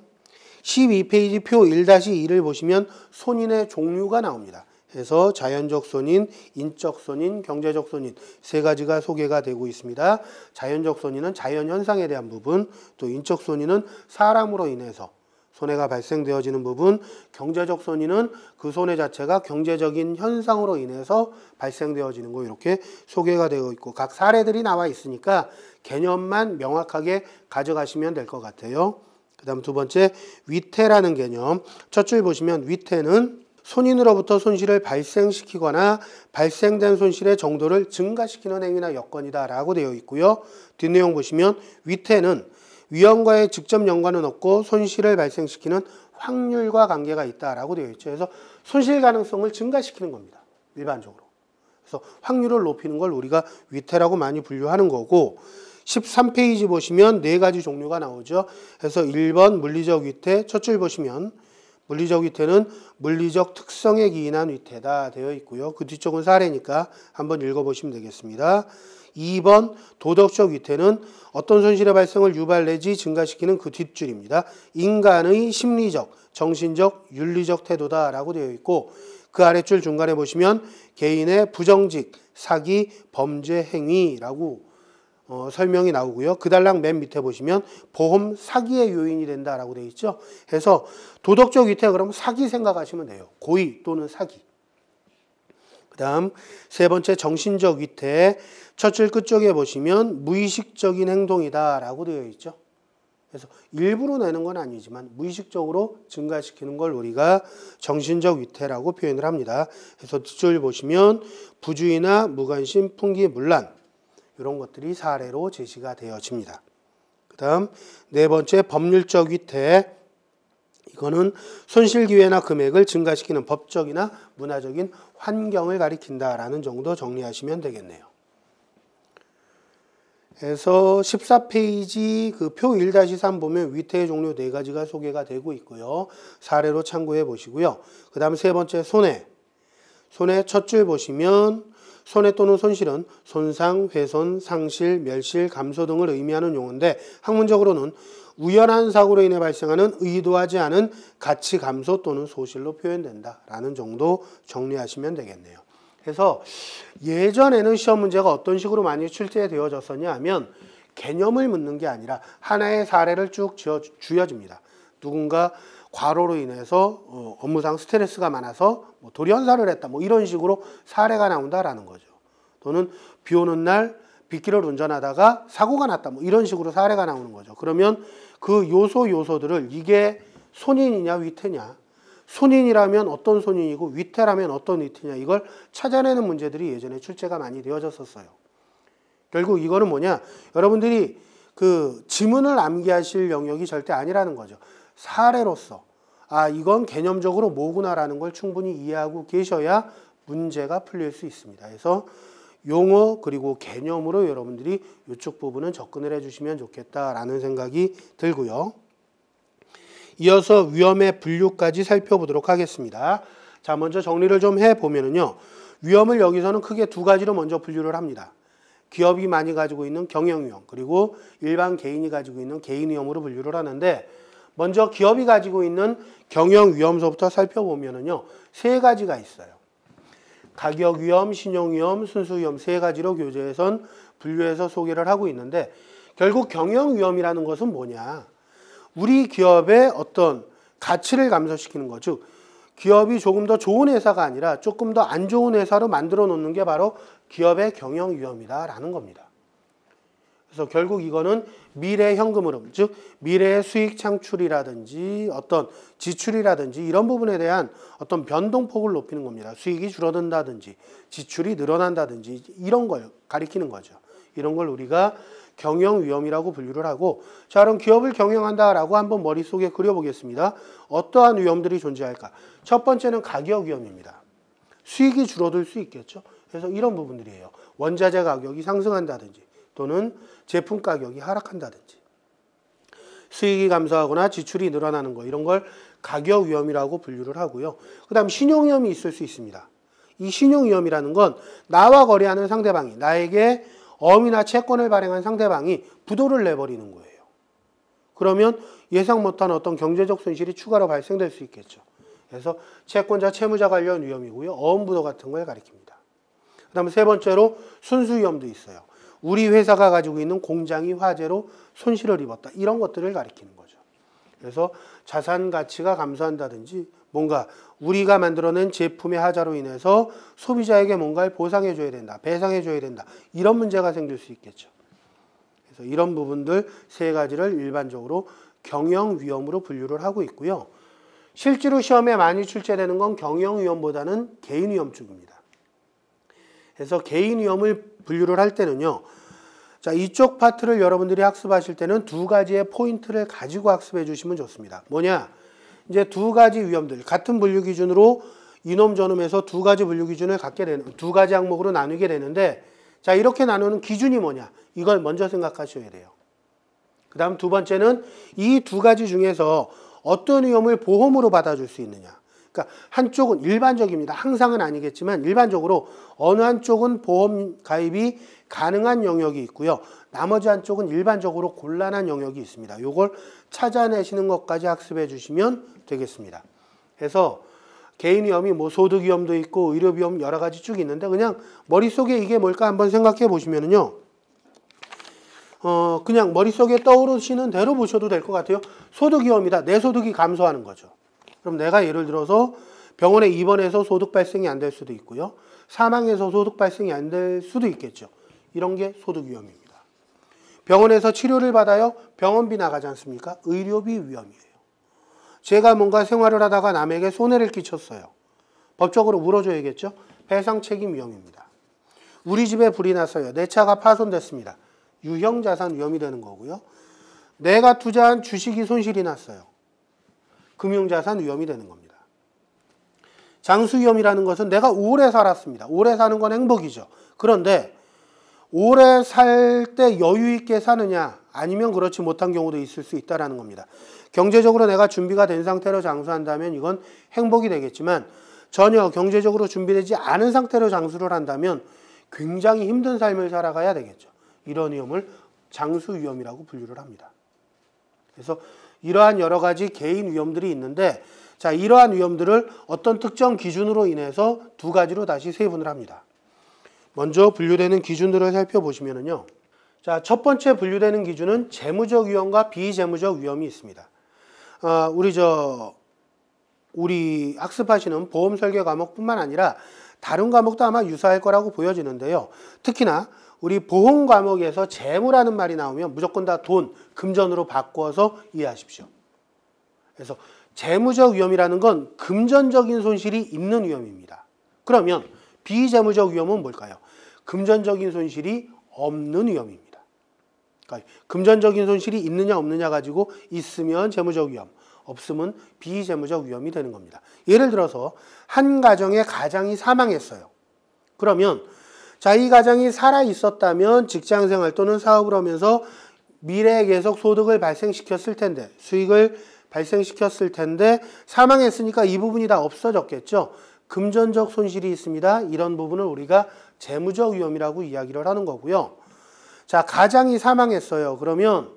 12페이지 표 1-2를 보시면 손인의 종류가 나옵니다. 그래서 자연적 손인, 인적 손인, 경제적 손인 세 가지가 소개가 되고 있습니다. 자연적 손인은 자연현상에 대한 부분, 또 인적 손인은 사람으로 인해서 손해가 발생되어지는 부분, 경제적 손해는 그 손해 자체가 경제적인 현상으로 인해서 발생되어지는 거 이렇게 소개가 되어 있고 각 사례들이 나와 있으니까 개념만 명확하게 가져가시면 될 것 같아요. 그 다음 두 번째 위태라는 개념 첫 줄 보시면 위태는 손인으로부터 손실을 발생시키거나 발생된 손실의 정도를 증가시키는 행위나 여건이다 라고 되어 있고요. 뒷내용 보시면 위태는 위험과의 직접 연관은 없고 손실을 발생시키는 확률과 관계가 있다라고 되어 있죠. 그래서 손실 가능성을 증가시키는 겁니다. 일반적으로. 그래서 확률을 높이는 걸 우리가 위태라고 많이 분류하는 거고 13페이지 보시면 네 가지 종류가 나오죠. 그래서 1번 물리적 위태 첫 줄 보시면 물리적 위태는 물리적 특성에 기인한 위태다 되어 있고요. 그 뒤쪽은 사례니까 한번 읽어보시면 되겠습니다. 2번 도덕적 위태는 어떤 손실의 발생을 유발내지 증가시키는 그 뒷줄입니다. 인간의 심리적, 정신적, 윤리적 태도다라고 되어 있고 그 아랫줄 중간에 보시면 개인의 부정직, 사기, 범죄 행위라고 설명이 나오고요. 그 달랑 맨 밑에 보시면 보험 사기의 요인이 된다라고 되어 있죠. 그래서 도덕적 위태 그러면 사기 생각하시면 돼요. 고의 또는 사기. 그 다음 세 번째 정신적 위태 첫 줄 끝쪽에 보시면 무의식적인 행동이다라고 되어 있죠. 그래서 일부러 내는 건 아니지만 무의식적으로 증가시키는 걸 우리가 정신적 위태라고 표현을 합니다. 그래서 뒷줄 보시면 부주의나 무관심, 풍기문란 이런 것들이 사례로 제시가 되어집니다. 그 다음 네 번째 법률적 위태 이거는 손실 기회나 금액을 증가시키는 법적이나 문화적인 환경을 가리킨다라는 정도 정리하시면 되겠네요. 그래서 14페이지 그 표 1-3 보면 위태의 종류 네 가지가 소개가 되고 있고요. 사례로 참고해 보시고요. 그 다음 세 번째 손해. 손해 첫 줄 보시면 손해 또는 손실은 손상, 훼손, 상실, 멸실, 감소 등을 의미하는 용어인데 학문적으로는 우연한 사고로 인해 발생하는 의도하지 않은 가치 감소 또는 소실로 표현된다라는 정도 정리하시면 되겠네요. 그래서 예전에는 시험 문제가 어떤 식으로 많이 출제되어졌었냐 하면 개념을 묻는 게 아니라 하나의 사례를 쭉 쥐어줍니다. 누군가 과로로 인해서 업무상 스트레스가 많아서 돌연사를 했다 이런 식으로 사례가 나온다라는 거죠. 또는 비 오는 날 빗길을 운전하다가 사고가 났다 이런 식으로 사례가 나오는 거죠. 그러면 그 요소들을 이게 손인이냐 위태냐 손인이라면 어떤 손인이고 위태라면 어떤 위태냐 이걸 찾아내는 문제들이 예전에 출제가 많이 되어졌었어요. 결국 이거는 뭐냐 여러분들이 그 지문을 암기하실 영역이 절대 아니라는 거죠. 사례로서 이건 개념적으로 뭐구나라는 걸 충분히 이해하고 계셔야 문제가 풀릴 수 있습니다. 그래서 용어 그리고 개념으로 여러분들이 이쪽 부분은 접근을 해주시면 좋겠다라는 생각이 들고요. 이어서 위험의 분류까지 살펴보도록 하겠습니다. 자, 먼저 정리를 좀 해보면요. 위험을 여기서는 크게 두 가지로 먼저 분류를 합니다. 기업이 많이 가지고 있는 경영위험, 그리고 일반 개인이 가지고 있는 개인위험으로 분류를 하는데, 먼저 기업이 가지고 있는 경영위험서부터 살펴보면요. 세 가지가 있어요. 가격위험, 신용위험, 순수위험 세 가지로 교재에선 분류해서 소개를 하고 있는데, 결국 경영위험이라는 것은 뭐냐? 우리 기업의 어떤 가치를 감소시키는 것, 즉 기업이 조금 더 좋은 회사가 아니라 조금 더 안 좋은 회사로 만들어 놓는 게 바로 기업의 경영위험이다라는 겁니다. 그래서 결국 이거는 미래 현금 흐름, 즉 미래의 수익 창출이라든지 어떤 지출이라든지 이런 부분에 대한 어떤 변동폭을 높이는 겁니다. 수익이 줄어든다든지 지출이 늘어난다든지 이런 걸 가리키는 거죠. 이런 걸 우리가 경영위험이라고 분류를 하고, 자, 그럼 기업을 경영한다라고 한번 머릿속에 그려보겠습니다. 어떠한 위험들이 존재할까? 첫 번째는 가격위험입니다. 수익이 줄어들 수 있겠죠. 그래서 이런 부분들이에요. 원자재 가격이 상승한다든지 또는 제품 가격이 하락한다든지 수익이 감소하거나 지출이 늘어나는 거, 이런 걸 가격위험이라고 분류를 하고요. 그 다음 신용위험이 있을 수 있습니다. 이 신용위험이라는 건 나와 거래하는 상대방이, 나에게 어음이나 채권을 발행한 상대방이 부도를 내버리는 거예요. 그러면 예상 못한 어떤 경제적 손실이 추가로 발생될 수 있겠죠. 그래서 채권자, 채무자 관련 위험이고요. 어음 부도 같은 걸 가리킵니다. 그 다음에 세 번째로 순수위험도 있어요. 우리 회사가 가지고 있는 공장이 화재로 손실을 입었다. 이런 것들을 가리키는 거죠. 그래서 자산 가치가 감소한다든지 뭔가 우리가 만들어낸 제품의 하자로 인해서 소비자에게 뭔가를 보상해줘야 된다, 배상해줘야 된다. 이런 문제가 생길 수 있겠죠. 그래서 이런 부분들 세 가지를 일반적으로 경영위험으로 분류를 하고 있고요. 실제로 시험에 많이 출제되는 건 경영위험보다는 개인위험 쪽입니다. 그래서 개인위험을 분류를 할 때는요. 자, 이쪽 파트를 여러분들이 학습하실 때는 두 가지의 포인트를 가지고 학습해 주시면 좋습니다. 뭐냐? 이제 두 가지 위험들, 같은 분류 기준으로 이놈 저놈에서 두 가지 분류 기준을 갖게 되는, 두 가지 항목으로 나누게 되는데, 자, 이렇게 나누는 기준이 뭐냐? 이걸 먼저 생각하셔야 돼요. 그 다음 두 번째는 이 두 가지 중에서 어떤 위험을 보험으로 받아줄 수 있느냐. 그러니까 한쪽은 일반적입니다. 항상은 아니겠지만 일반적으로 어느 한쪽은 보험 가입이 가능한 영역이 있고요. 나머지 한쪽은 일반적으로 곤란한 영역이 있습니다. 이걸 찾아내시는 것까지 학습해 주시면 되겠습니다. 그래서 개인위험이 뭐 소득위험도 있고 의료위험 여러 가지 쭉 있는데, 그냥 머릿속에 이게 뭘까 한번 생각해 보시면은요. 그냥 머릿속에 떠오르시는 대로 보셔도 될 것 같아요. 소득위험이다. 내 소득이 감소하는 거죠. 그럼 내가 예를 들어서 병원에 입원해서 소득 발생이 안 될 수도 있고요. 사망해서 소득 발생이 안 될 수도 있겠죠. 이런 게 소득위험입니다. 병원에서 치료를 받아요. 병원비 나가지 않습니까? 의료비 위험이에요. 제가 뭔가 생활을 하다가 남에게 손해를 끼쳤어요. 법적으로 물어줘야겠죠. 배상 책임 위험입니다. 우리 집에 불이 났어요. 내 차가 파손됐습니다. 유형자산 위험이 되는 거고요. 내가 투자한 주식이 손실이 났어요. 금융자산 위험이 되는 겁니다. 장수위험이라는 것은 내가 오래 살았습니다. 오래 사는 건 행복이죠. 그런데 오래 살 때 여유 있게 사느냐, 아니면 그렇지 못한 경우도 있을 수 있다는 겁니다. 경제적으로 내가 준비가 된 상태로 장수한다면 이건 행복이 되겠지만, 전혀 경제적으로 준비되지 않은 상태로 장수를 한다면 굉장히 힘든 삶을 살아가야 되겠죠. 이런 위험을 장수위험이라고 분류를 합니다. 그래서 이러한 여러 가지 개인 위험들이 있는데, 자, 이러한 위험들을 어떤 특정 기준으로 인해서 두 가지로 다시 세분을 합니다. 먼저 분류되는 기준들을 살펴보시면요. 자, 첫 번째 분류되는 기준은 재무적 위험과 비재무적 위험이 있습니다. 우리 학습하시는 보험 설계 과목뿐만 아니라 다른 과목도 아마 유사할 거라고 보여지는데요. 특히나 우리 보험 과목에서 재무라는 말이 나오면 무조건 다 돈, 금전으로 바꿔서 이해하십시오. 그래서 재무적 위험이라는 건 금전적인 손실이 있는 위험입니다. 그러면 비재무적 위험은 뭘까요? 금전적인 손실이 없는 위험입니다. 그러니까 금전적인 손실이 있느냐 없느냐 가지고 있으면 재무적 위험, 없으면 비재무적 위험이 되는 겁니다. 예를 들어서 한 가정의 가장이 사망했어요. 그러면 자, 이 가정이 살아 있었다면 직장생활 또는 사업을 하면서 미래에 계속 소득을 발생시켰을 텐데, 수익을 발생시켰을 텐데 사망했으니까 이 부분이 다 없어졌겠죠. 금전적 손실이 있습니다. 이런 부분을 우리가 재무적 위험이라고 이야기를 하는 거고요. 자, 가장이 사망했어요. 그러면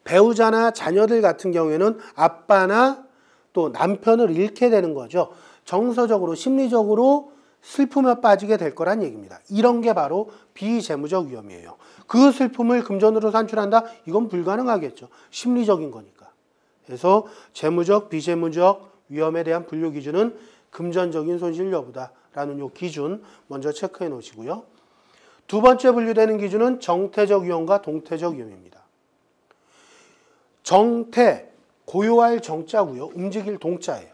배우자나 자녀들 같은 경우에는 아빠나 또 남편을 잃게 되는 거죠. 정서적으로, 심리적으로 슬픔에 빠지게 될 거란 얘기입니다. 이런 게 바로 비재무적 위험이에요. 그 슬픔을 금전으로 산출한다? 이건 불가능하겠죠. 심리적인 거니까. 그래서 재무적, 비재무적 위험에 대한 분류 기준은 금전적인 손실 여부다라는 요 기준 먼저 체크해 놓으시고요. 두 번째 분류되는 기준은 정태적 위험과 동태적 위험입니다. 정태, 고요할 정자고요. 움직일 동자예요.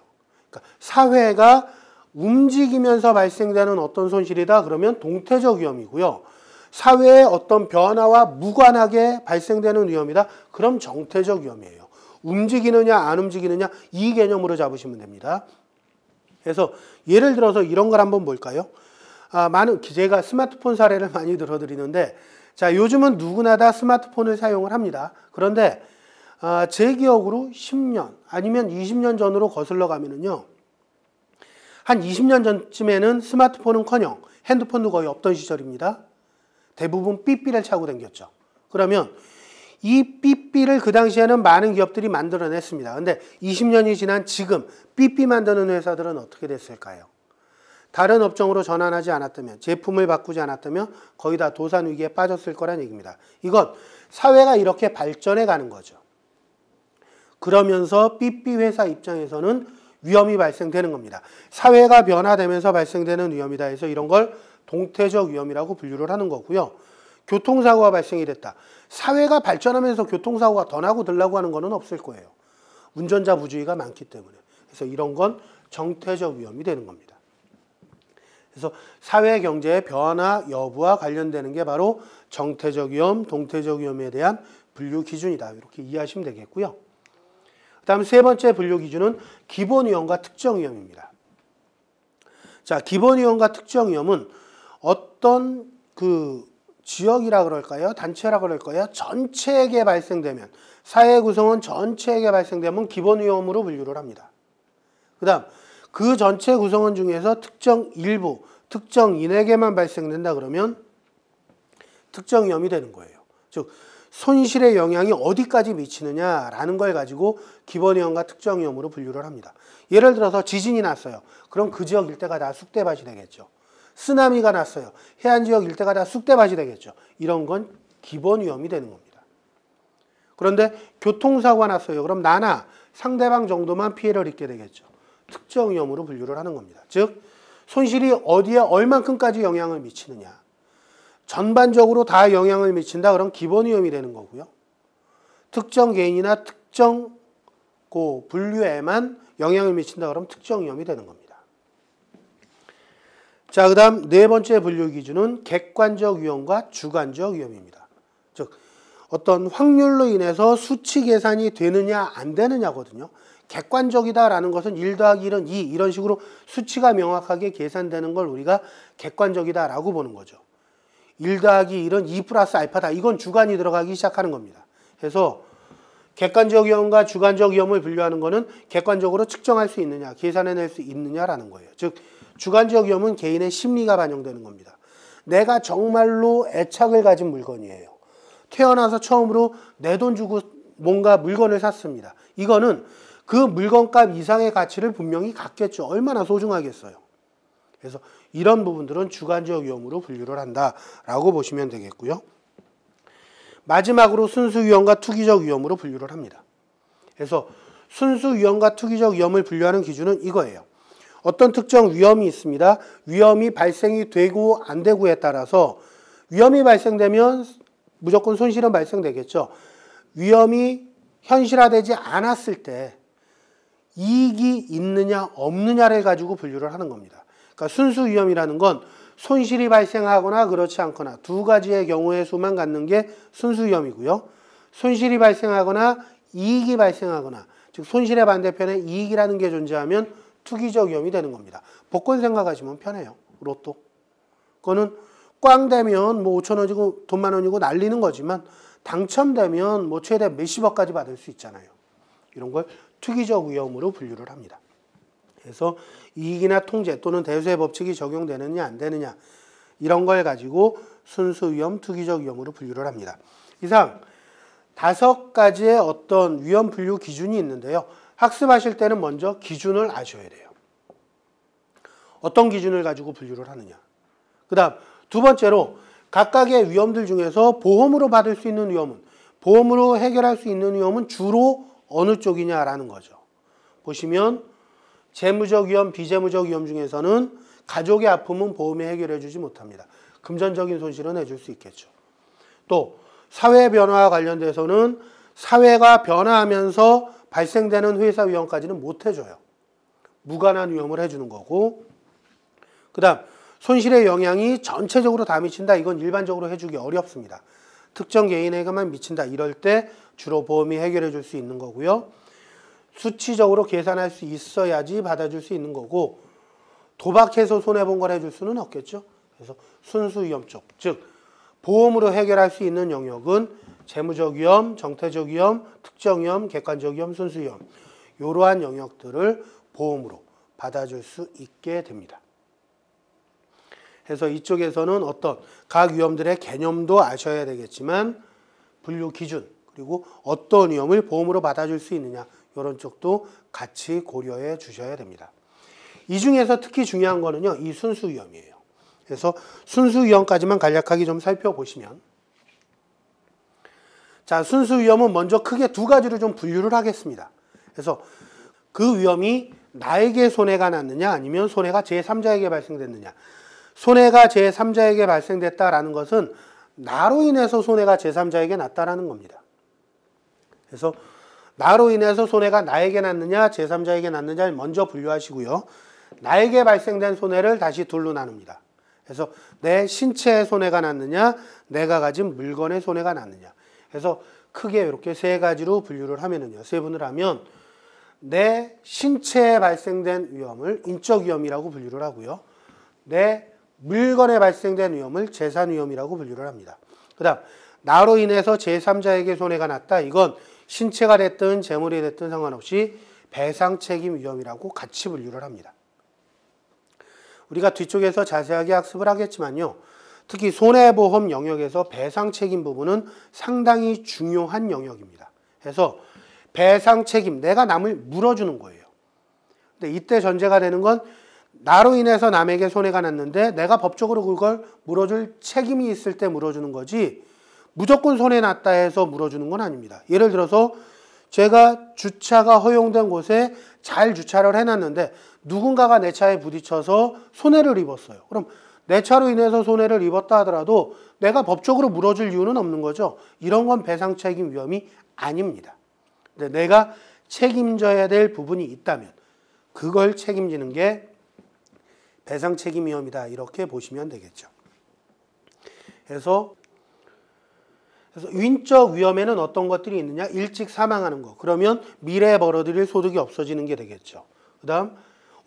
그러니까 사회가 움직이면서 발생되는 어떤 손실이다 그러면 동태적 위험이고요. 사회의 어떤 변화와 무관하게 발생되는 위험이다 그럼 정태적 위험이에요. 움직이느냐 안 움직이느냐 이 개념으로 잡으시면 됩니다. 그래서 예를 들어서 이런 걸 한번 볼까요? 제가 스마트폰 사례를 많이 들어드리는데, 자, 요즘은 누구나 다 스마트폰을 사용을 합니다. 그런데 제 기억으로 10년 아니면 20년 전으로 거슬러 가면은요, 한 20년 전쯤에는 스마트폰은커녕 핸드폰도 거의 없던 시절입니다. 대부분 삐삐를 차고 다녔죠. 그러면 이 삐삐를 그 당시에는 많은 기업들이 만들어냈습니다. 근데 20년이 지난 지금 삐삐 만드는 회사들은 어떻게 됐을까요? 다른 업종으로 전환하지 않았다면, 제품을 바꾸지 않았다면 거의 다 도산 위기에 빠졌을 거란 얘기입니다. 이건 사회가 이렇게 발전해 가는 거죠. 그러면서 삐삐 회사 입장에서는 위험이 발생되는 겁니다. 사회가 변화되면서 발생되는 위험이다 해서 이런 걸 동태적 위험이라고 분류를 하는 거고요. 교통사고가 발생이 됐다. 사회가 발전하면서 교통사고가 더 나고 들라고 하는 거는 없을 거예요. 운전자 부주의가 많기 때문에. 그래서 이런 건 정태적 위험이 되는 겁니다. 그래서 사회 경제의 변화 여부와 관련되는 게 바로 정태적 위험, 동태적 위험에 대한 분류 기준이다. 이렇게 이해하시면 되겠고요. 그 다음 세 번째 분류 기준은 기본 위험과 특정 위험입니다. 자, 기본 위험과 특정 위험은 어떤 지역이라 그럴까요? 단체라 그럴까요? 전체에게 발생되면, 사회 구성원 전체에게 발생되면 기본 위험으로 분류를 합니다. 그 다음 그 전체 구성원 중에서 특정 일부, 특정인에게만 발생된다 그러면 특정 위험이 되는 거예요. 즉 손실의 영향이 어디까지 미치느냐라는 걸 가지고 기본 위험과 특정 위험으로 분류를 합니다. 예를 들어서 지진이 났어요. 그럼 그 지역 일대가 다 쑥대밭이 되겠죠. 쓰나미가 났어요. 해안 지역 일대가 다 쑥대밭이 되겠죠. 이런 건 기본 위험이 되는 겁니다. 그런데 교통사고가 났어요. 그럼 나나 상대방 정도만 피해를 입게 되겠죠. 특정 위험으로 분류를 하는 겁니다. 즉 손실이 어디에 얼만큼까지 영향을 미치느냐. 전반적으로 다 영향을 미친다 그럼 기본 위험이 되는 거고요. 특정 개인이나 특정 분류에만 영향을 미친다 그러면 특정 위험이 되는 겁니다. 자, 그 다음 네 번째 분류 기준은 객관적 위험과 주관적 위험입니다. 즉 어떤 확률로 인해서 수치 계산이 되느냐 안 되느냐거든요. 객관적이다라는 것은 1 더하기 1은 2 이런 식으로 수치가 명확하게 계산되는 걸 우리가 객관적이다라고 보는 거죠. 1 더하기 1은 2 플러스 알파다. 이건 주관이 들어가기 시작하는 겁니다. 그래서 객관적 위험과 주관적 위험을 분류하는 것은 객관적으로 측정할 수 있느냐, 계산해낼 수 있느냐라는 거예요. 즉 주관적 위험은 개인의 심리가 반영되는 겁니다. 내가 정말로 애착을 가진 물건이에요. 태어나서 처음으로 내 돈 주고 뭔가 물건을 샀습니다. 이거는 그 물건값 이상의 가치를 분명히 갖겠죠. 얼마나 소중하겠어요. 그래서 이런 부분들은 주관적 위험으로 분류를 한다라고 보시면 되겠고요. 마지막으로 순수 위험과 투기적 위험으로 분류를 합니다. 그래서 순수 위험과 투기적 위험을 분류하는 기준은 이거예요. 어떤 특정 위험이 있습니다. 위험이 발생이 되고 안 되고에 따라서 위험이 발생되면 무조건 손실은 발생되겠죠. 위험이 현실화되지 않았을 때 이익이 있느냐 없느냐를 가지고 분류를 하는 겁니다. 그러니까 순수 위험이라는 건 손실이 발생하거나 그렇지 않거나 두 가지의 경우의 수만 갖는 게 순수 위험이고요. 손실이 발생하거나 이익이 발생하거나 즉 손실의 반대편에 이익이라는 게 존재하면 투기적 위험이 되는 겁니다. 복권 생각하시면 편해요. 로또. 그거는 꽝 되면 뭐 5,000원이고 돈 10,000원이고 날리는 거지만 당첨되면 뭐 최대 몇십억까지 받을 수 있잖아요. 이런 걸 투기적 위험으로 분류를 합니다. 그래서 이익이나 통제 또는 대수의 법칙이 적용되느냐 안 되느냐 이런 걸 가지고 순수 위험, 투기적 위험으로 분류를 합니다. 이상 5가지의 어떤 위험 분류 기준이 있는데요. 학습하실 때는 먼저 기준을 아셔야 돼요. 어떤 기준을 가지고 분류를 하느냐. 그 다음 두 번째로 각각의 위험들 중에서 보험으로 받을 수 있는 위험은, 보험으로 해결할 수 있는 위험은 주로 어느 쪽이냐라는 거죠. 보시면 재무적 위험, 비재무적 위험 중에서는 가족의 아픔은 보험이 해결해 주지 못합니다. 금전적인 손실은 해줄 수 있겠죠. 또 사회 변화와 관련돼서는 사회가 변화하면서 발생되는 회사 위험까지는 못 해줘요. 무관한 위험을 해주는 거고, 그 다음 손실의 영향이 전체적으로 다 미친다. 이건 일반적으로 해주기 어렵습니다. 특정 개인에게만 미친다. 이럴 때 주로 보험이 해결해 줄 수 있는 거고요. 수치적으로 계산할 수 있어야지 받아줄 수 있는 거고, 도박해서 손해본 걸 해줄 수는 없겠죠. 그래서 순수 위험 쪽, 즉 보험으로 해결할 수 있는 영역은 재무적 위험, 정태적 위험, 특정 위험, 객관적 위험, 순수 위험, 이러한 영역들을 보험으로 받아줄 수 있게 됩니다. 그래서 이쪽에서는 어떤 각 위험들의 개념도 아셔야 되겠지만 분류 기준, 그리고 어떤 위험을 보험으로 받아줄 수 있느냐, 이런 쪽도 같이 고려해 주셔야 됩니다. 이 중에서 특히 중요한 거는요, 이 순수 위험이에요. 그래서 순수 위험까지만 간략하게 좀 살펴보시면, 자, 순수 위험은 먼저 크게 2가지로 좀 분류를 하겠습니다. 그래서 그 위험이 나에게 손해가 났느냐 아니면 손해가 제3자에게 발생됐느냐. 손해가 제3자에게 발생됐다라는 것은 나로 인해서 손해가 제3자에게 났다라는 겁니다. 그래서 나로 인해서 손해가 나에게 났느냐 제3자에게 났느냐를 먼저 분류하시고요. 나에게 발생된 손해를 다시 둘로 나눕니다. 그래서 내 신체에 손해가 났느냐, 내가 가진 물건에 손해가 났느냐. 그래서 크게 이렇게 3가지로 분류를 하면은요, 세분을 하면 내 신체에 발생된 위험을 인적 위험이라고 분류를 하고요. 내 물건에 발생된 위험을 재산 위험이라고 분류를 합니다. 그 다음 나로 인해서 제3자에게 손해가 났다. 이건 신체가 됐든 재물이 됐든 상관없이 배상 책임 위험이라고 같이 분류를 합니다. 우리가 뒤쪽에서 자세하게 학습을 하겠지만요. 특히 손해보험 영역에서 배상 책임 부분은 상당히 중요한 영역입니다. 그래서 배상 책임, 내가 남을 물어주는 거예요. 근데 이때 전제가 되는 건 나로 인해서 남에게 손해가 났는데 내가 법적으로 그걸 물어줄 책임이 있을 때 물어주는 거지, 무조건 손해 났다 해서 물어주는 건 아닙니다. 예를 들어서 제가 주차가 허용된 곳에 잘 주차를 해놨는데 누군가가 내 차에 부딪혀서 손해를 입었어요. 그럼 내 차로 인해서 손해를 입었다 하더라도 내가 법적으로 물어줄 이유는 없는 거죠. 이런 건 배상 책임 위험이 아닙니다. 근데 내가 책임져야 될 부분이 있다면 그걸 책임지는 게 배상 책임 위험이다. 이렇게 보시면 되겠죠. 그래서 인적 위험에는 어떤 것들이 있느냐? 일찍 사망하는 거. 그러면 미래에 벌어들일 소득이 없어지는 게 되겠죠. 그 다음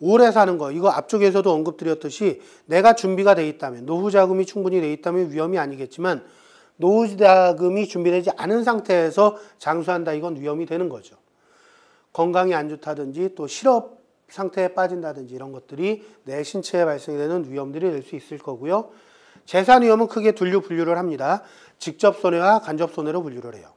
오래 사는 거. 이거 앞쪽에서도 언급드렸듯이 내가 준비가 돼 있다면, 노후 자금이 충분히 돼 있다면 위험이 아니겠지만 노후 자금이 준비되지 않은 상태에서 장수한다. 이건 위험이 되는 거죠. 건강이 안 좋다든지 또 실업 상태에 빠진다든지 이런 것들이 내 신체에 발생되는 위험들이 될 수 있을 거고요. 재산 위험은 크게 분류를 합니다. 직접 손해와 간접 손해로 분류를 해요.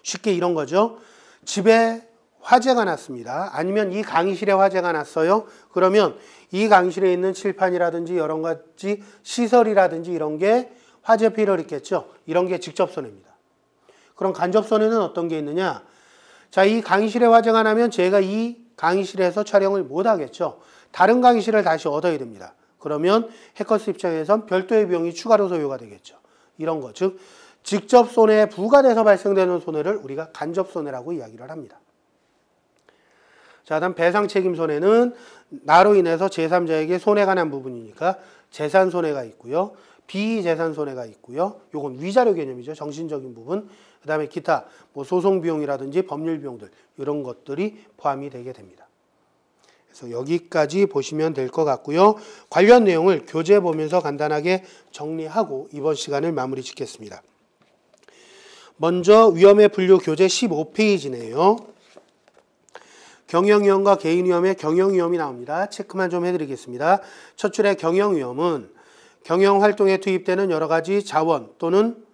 쉽게 이런 거죠. 집에 화재가 났습니다. 아니면 이 강의실에 화재가 났어요. 그러면 이 강의실에 있는 칠판이라든지 여러 가지 시설이라든지 이런 게 화재 피해를 입겠죠. 이런 게 직접 손해입니다. 그럼 간접 손해는 어떤 게 있느냐? 자, 이 강의실에 화재가 나면 제가 이 강의실에서 촬영을 못 하겠죠. 다른 강의실을 다시 얻어야 됩니다. 그러면 해커스 입장에선 별도의 비용이 추가로 소요가 되겠죠. 이런 거, 즉 직접 손해에 부과돼서 발생되는 손해를 우리가 간접 손해라고 이야기를 합니다. 자, 다음 배상 책임 손해는 나로 인해서 제3자에게 손해가 난 부분이니까 재산 손해가 있고요. 비재산 손해가 있고요. 요건 위자료 개념이죠. 정신적인 부분. 그 다음에 기타 뭐 소송 비용이라든지 법률 비용들 이런 것들이 포함이 되게 됩니다. 그래서 여기까지 보시면 될 것 같고요. 관련 내용을 교재 보면서 간단하게 정리하고 이번 시간을 마무리 짓겠습니다. 먼저 위험의 분류 교재 15페이지네요. 경영위험과 개인위험의 경영위험이 나옵니다. 체크만 좀 해드리겠습니다. 첫 줄의 경영위험은 경영활동에 투입되는 여러 가지 자원 또는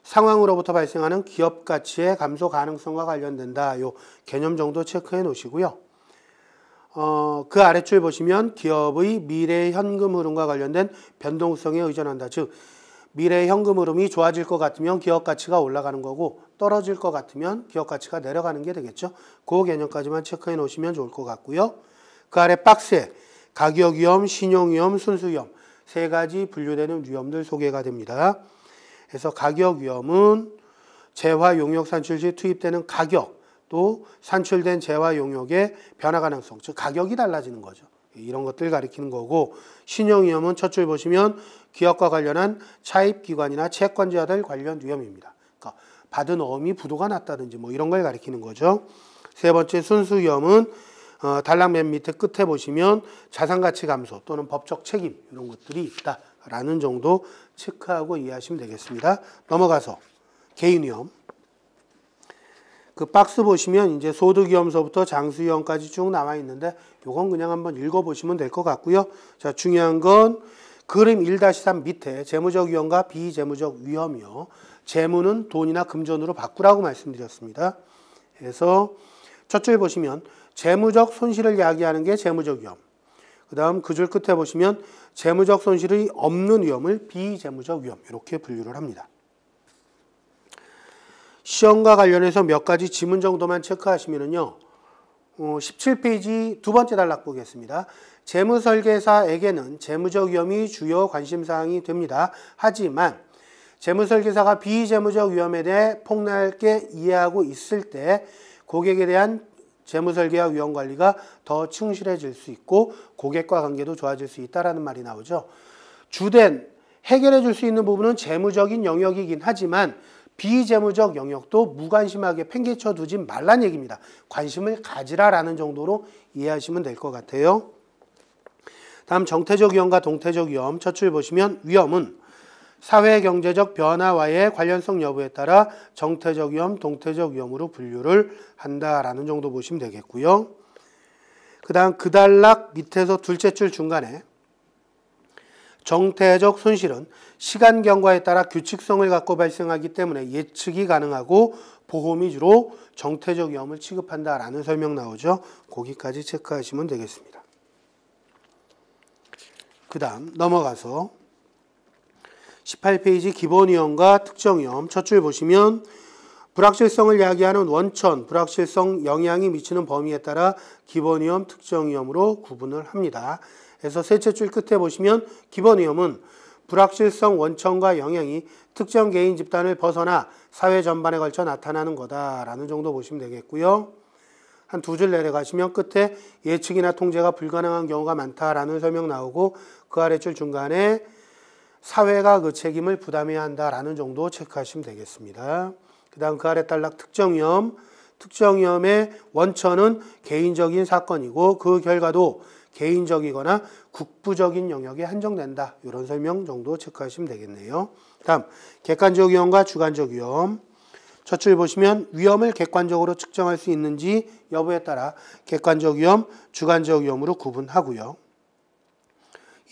상황으로부터 발생하는 기업 가치의 감소 가능성과 관련된다. 요 개념 정도 체크해 놓으시고요. 그 아래줄 보시면 기업의 미래 현금 흐름과 관련된 변동성에 의존한다. 즉 미래 현금 흐름이 좋아질 것 같으면 기업 가치가 올라가는 거고 떨어질 것 같으면 기업 가치가 내려가는 게 되겠죠. 그 개념까지만 체크해 놓으시면 좋을 것 같고요. 그 아래 박스에 가격 위험, 신용 위험, 순수 위험 세 가지 분류되는 위험들 소개가 됩니다. 그래서 가격 위험은 재화 용역 산출 시 투입되는 가격 또 산출된 재화 용역의 변화 가능성, 즉 가격이 달라지는 거죠. 이런 것들 가리키는 거고 신용 위험은 첫 줄 보시면 기업과 관련한 차입 기관이나 채권자들 관련 위험입니다. 그러니까 받은 어음이 부도가 났다든지 뭐 이런 걸 가리키는 거죠. 세 번째 순수 위험은 단락 맨 밑에 끝에 보시면 자산가치 감소 또는 법적 책임 이런 것들이 있다라는 정도 체크하고 이해하시면 되겠습니다. 넘어가서 개인 위험. 그 박스 보시면 이제 소득위험서부터 장수위험까지 쭉 나와 있는데 요건 그냥 한번 읽어보시면 될 것 같고요. 자, 중요한 건 그림 1-3 밑에 재무적 위험과 비재무적 위험이요. 재무는 돈이나 금전으로 바꾸라고 말씀드렸습니다. 그래서 첫 줄 보시면 재무적 손실을 야기하는 게 재무적 위험. 그 다음 그 줄 끝에 보시면 재무적 손실이 없는 위험을 비재무적 위험 이렇게 분류를 합니다. 시험과 관련해서 몇 가지 지문 정도만 체크하시면은요. 17페이지 두 번째 단락 보겠습니다. 재무설계사에게는 재무적 위험이 주요 관심사항이 됩니다. 하지만 재무설계사가 비재무적 위험에 대해 폭넓게 이해하고 있을 때 고객에 대한 재무설계와 위험관리가 더 충실해질 수 있고 고객과 관계도 좋아질 수 있다는 말이 나오죠. 주된 해결해 줄 수 있는 부분은 재무적인 영역이긴 하지만 비재무적 영역도 무관심하게 팽개쳐 두지 말란 얘기입니다. 관심을 가지라라는 정도로 이해하시면 될 것 같아요. 다음 정태적 위험과 동태적 위험 첫 줄 보시면 위험은 사회경제적 변화와의 관련성 여부에 따라 정태적 위험, 동태적 위험으로 분류를 한다라는 정도 보시면 되겠고요. 그 다음 그 단락 밑에서 둘째 줄 중간에 정태적 손실은 시간 경과에 따라 규칙성을 갖고 발생하기 때문에 예측이 가능하고 보험이 주로 정태적 위험을 취급한다라는 설명 나오죠. 거기까지 체크하시면 되겠습니다. 그 다음 넘어가서 18페이지 기본위험과 특정위험 첫 줄 보시면 불확실성을 야기하는 원천, 불확실성 영향이 미치는 범위에 따라 기본위험, 특정위험으로 구분을 합니다. 그래서 셋째 줄 끝에 보시면 기본위험은 불확실성 원천과 영향이 특정 개인 집단을 벗어나 사회 전반에 걸쳐 나타나는 거다라는 정도 보시면 되겠고요. 한 두 줄 내려가시면 끝에 예측이나 통제가 불가능한 경우가 많다라는 설명 나오고 그 아래줄 중간에 사회가 그 책임을 부담해야 한다라는 정도 체크하시면 되겠습니다. 그 다음 그 아래 단락 특정위험. 특정위험의 원천은 개인적인 사건이고 그 결과도 개인적이거나 국부적인 영역에 한정된다. 이런 설명 정도 체크하시면 되겠네요. 다음 객관적 위험과 주관적 위험. 첫 줄 보시면 위험을 객관적으로 측정할 수 있는지 여부에 따라 객관적 위험, 주관적 위험으로 구분하고요.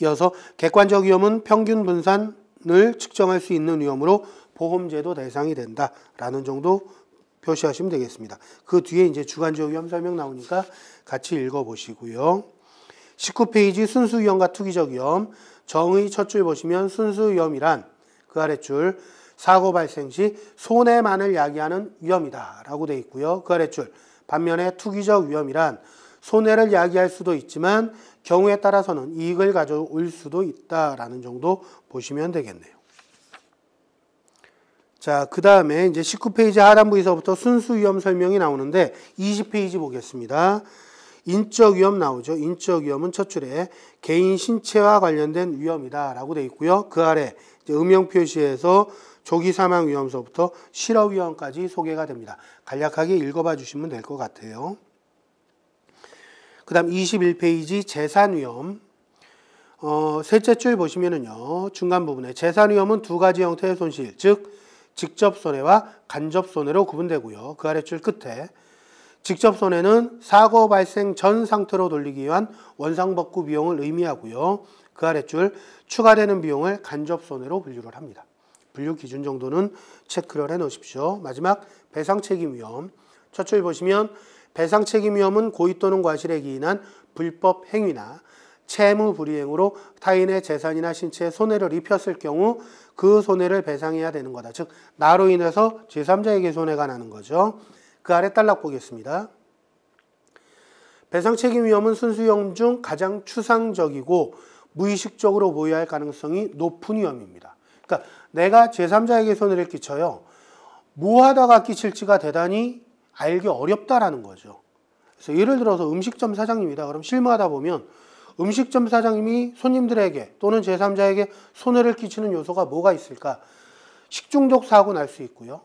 이어서 객관적 위험은 평균 분산을 측정할 수 있는 위험으로 보험제도 대상이 된다라는 정도 표시하시면 되겠습니다. 그 뒤에 이제 주관적 위험 설명 나오니까 같이 읽어보시고요. 19페이지 순수 위험과 투기적 위험. 정의 첫 줄 보시면 순수 위험이란 그 아랫줄 사고 발생 시 손해만을 야기하는 위험이다 라고 되어 있고요. 그 아랫줄 반면에 투기적 위험이란 손해를 야기할 수도 있지만 경우에 따라서는 이익을 가져올 수도 있다라는 정도 보시면 되겠네요. 자, 그 다음에 이제 19페이지 하단부에서부터 순수 위험 설명이 나오는데 20페이지 보겠습니다. 인적 위험 나오죠. 인적 위험은 첫 줄에 개인 신체와 관련된 위험이다 라고 되어 있고요. 그 아래 이제 음영 표시에서 조기 사망 위험서부터 실업 위험까지 소개가 됩니다. 간략하게 읽어봐 주시면 될 것 같아요. 그 다음 21페이지 재산위험. 셋째 줄 보시면은요, 중간 부분에 재산위험은 두 가지 형태의 손실, 즉 직접 손해와 간접 손해로 구분되고요. 그 아래줄 끝에 직접 손해는 사고 발생 전 상태로 돌리기 위한 원상복구 비용을 의미하고요. 그 아래줄 추가되는 비용을 간접 손해로 분류를 합니다. 분류 기준 정도는 체크를 해 놓으십시오. 마지막 배상책임위험. 첫 줄 보시면 배상책임위험은 고의 또는 과실에 기인한 불법 행위나 채무 불이행으로 타인의 재산이나 신체에 손해를 입혔을 경우 그 손해를 배상해야 되는 거다. 즉 나로 인해서 제3자에게 손해가 나는 거죠. 그 아래 단락 보겠습니다. 배상책임위험은 순수위험 중 가장 추상적이고 무의식적으로 보여야 할 가능성이 높은 위험입니다. 그러니까 내가 제3자에게 손해를 끼쳐요. 뭐 하다가 끼칠지가 대단히 알기 어렵다라는 거죠. 그래서 예를 들어서 음식점 사장님이다. 그럼 실무하다 보면 음식점 사장님이 손님들에게 또는 제3자에게 손해를 끼치는 요소가 뭐가 있을까? 식중독 사고 날 수 있고요.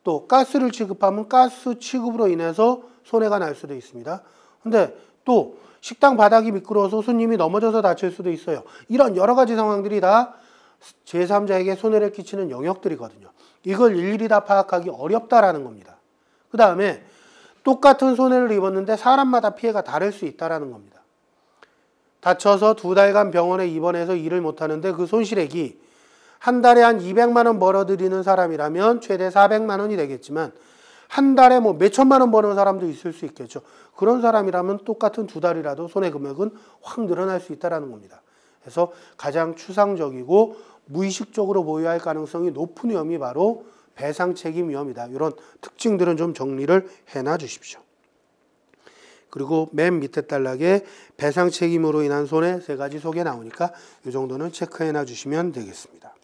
또 가스를 취급하면 가스 취급으로 인해서 손해가 날 수도 있습니다. 근데 또 식당 바닥이 미끄러워서 손님이 넘어져서 다칠 수도 있어요. 이런 여러 가지 상황들이 다 제3자에게 손해를 끼치는 영역들이거든요. 이걸 일일이 다 파악하기 어렵다라는 겁니다. 그 다음에 똑같은 손해를 입었는데 사람마다 피해가 다를 수 있다는 겁니다. 다쳐서 2달간 병원에 입원해서 일을 못하는데 그 손실액이 한 달에 한 200만 원 벌어들이는 사람이라면 최대 400만 원이 되겠지만 한 달에 뭐 몇천만 원 버는 사람도 있을 수 있겠죠. 그런 사람이라면 똑같은 2달이라도 손해금액은 확 늘어날 수 있다는 겁니다. 그래서 가장 추상적이고 무의식적으로 보여야 할 가능성이 높은 위험이 바로 배상책임 위험이다. 이런 특징들은 좀 정리를 해놔 주십시오. 그리고 맨 밑에 단락에 배상책임으로 인한 손해 3가지 소개 나오니까 이 정도는 체크해놔 주시면 되겠습니다.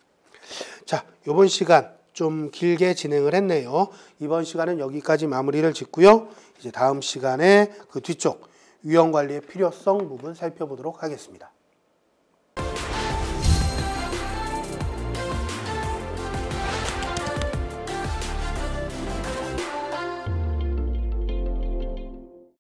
자, 이번 시간 좀 길게 진행을 했네요. 이번 시간은 여기까지 마무리를 짓고요. 이제 다음 시간에 그 뒤쪽 위험관리의 필요성 부분 살펴보도록 하겠습니다.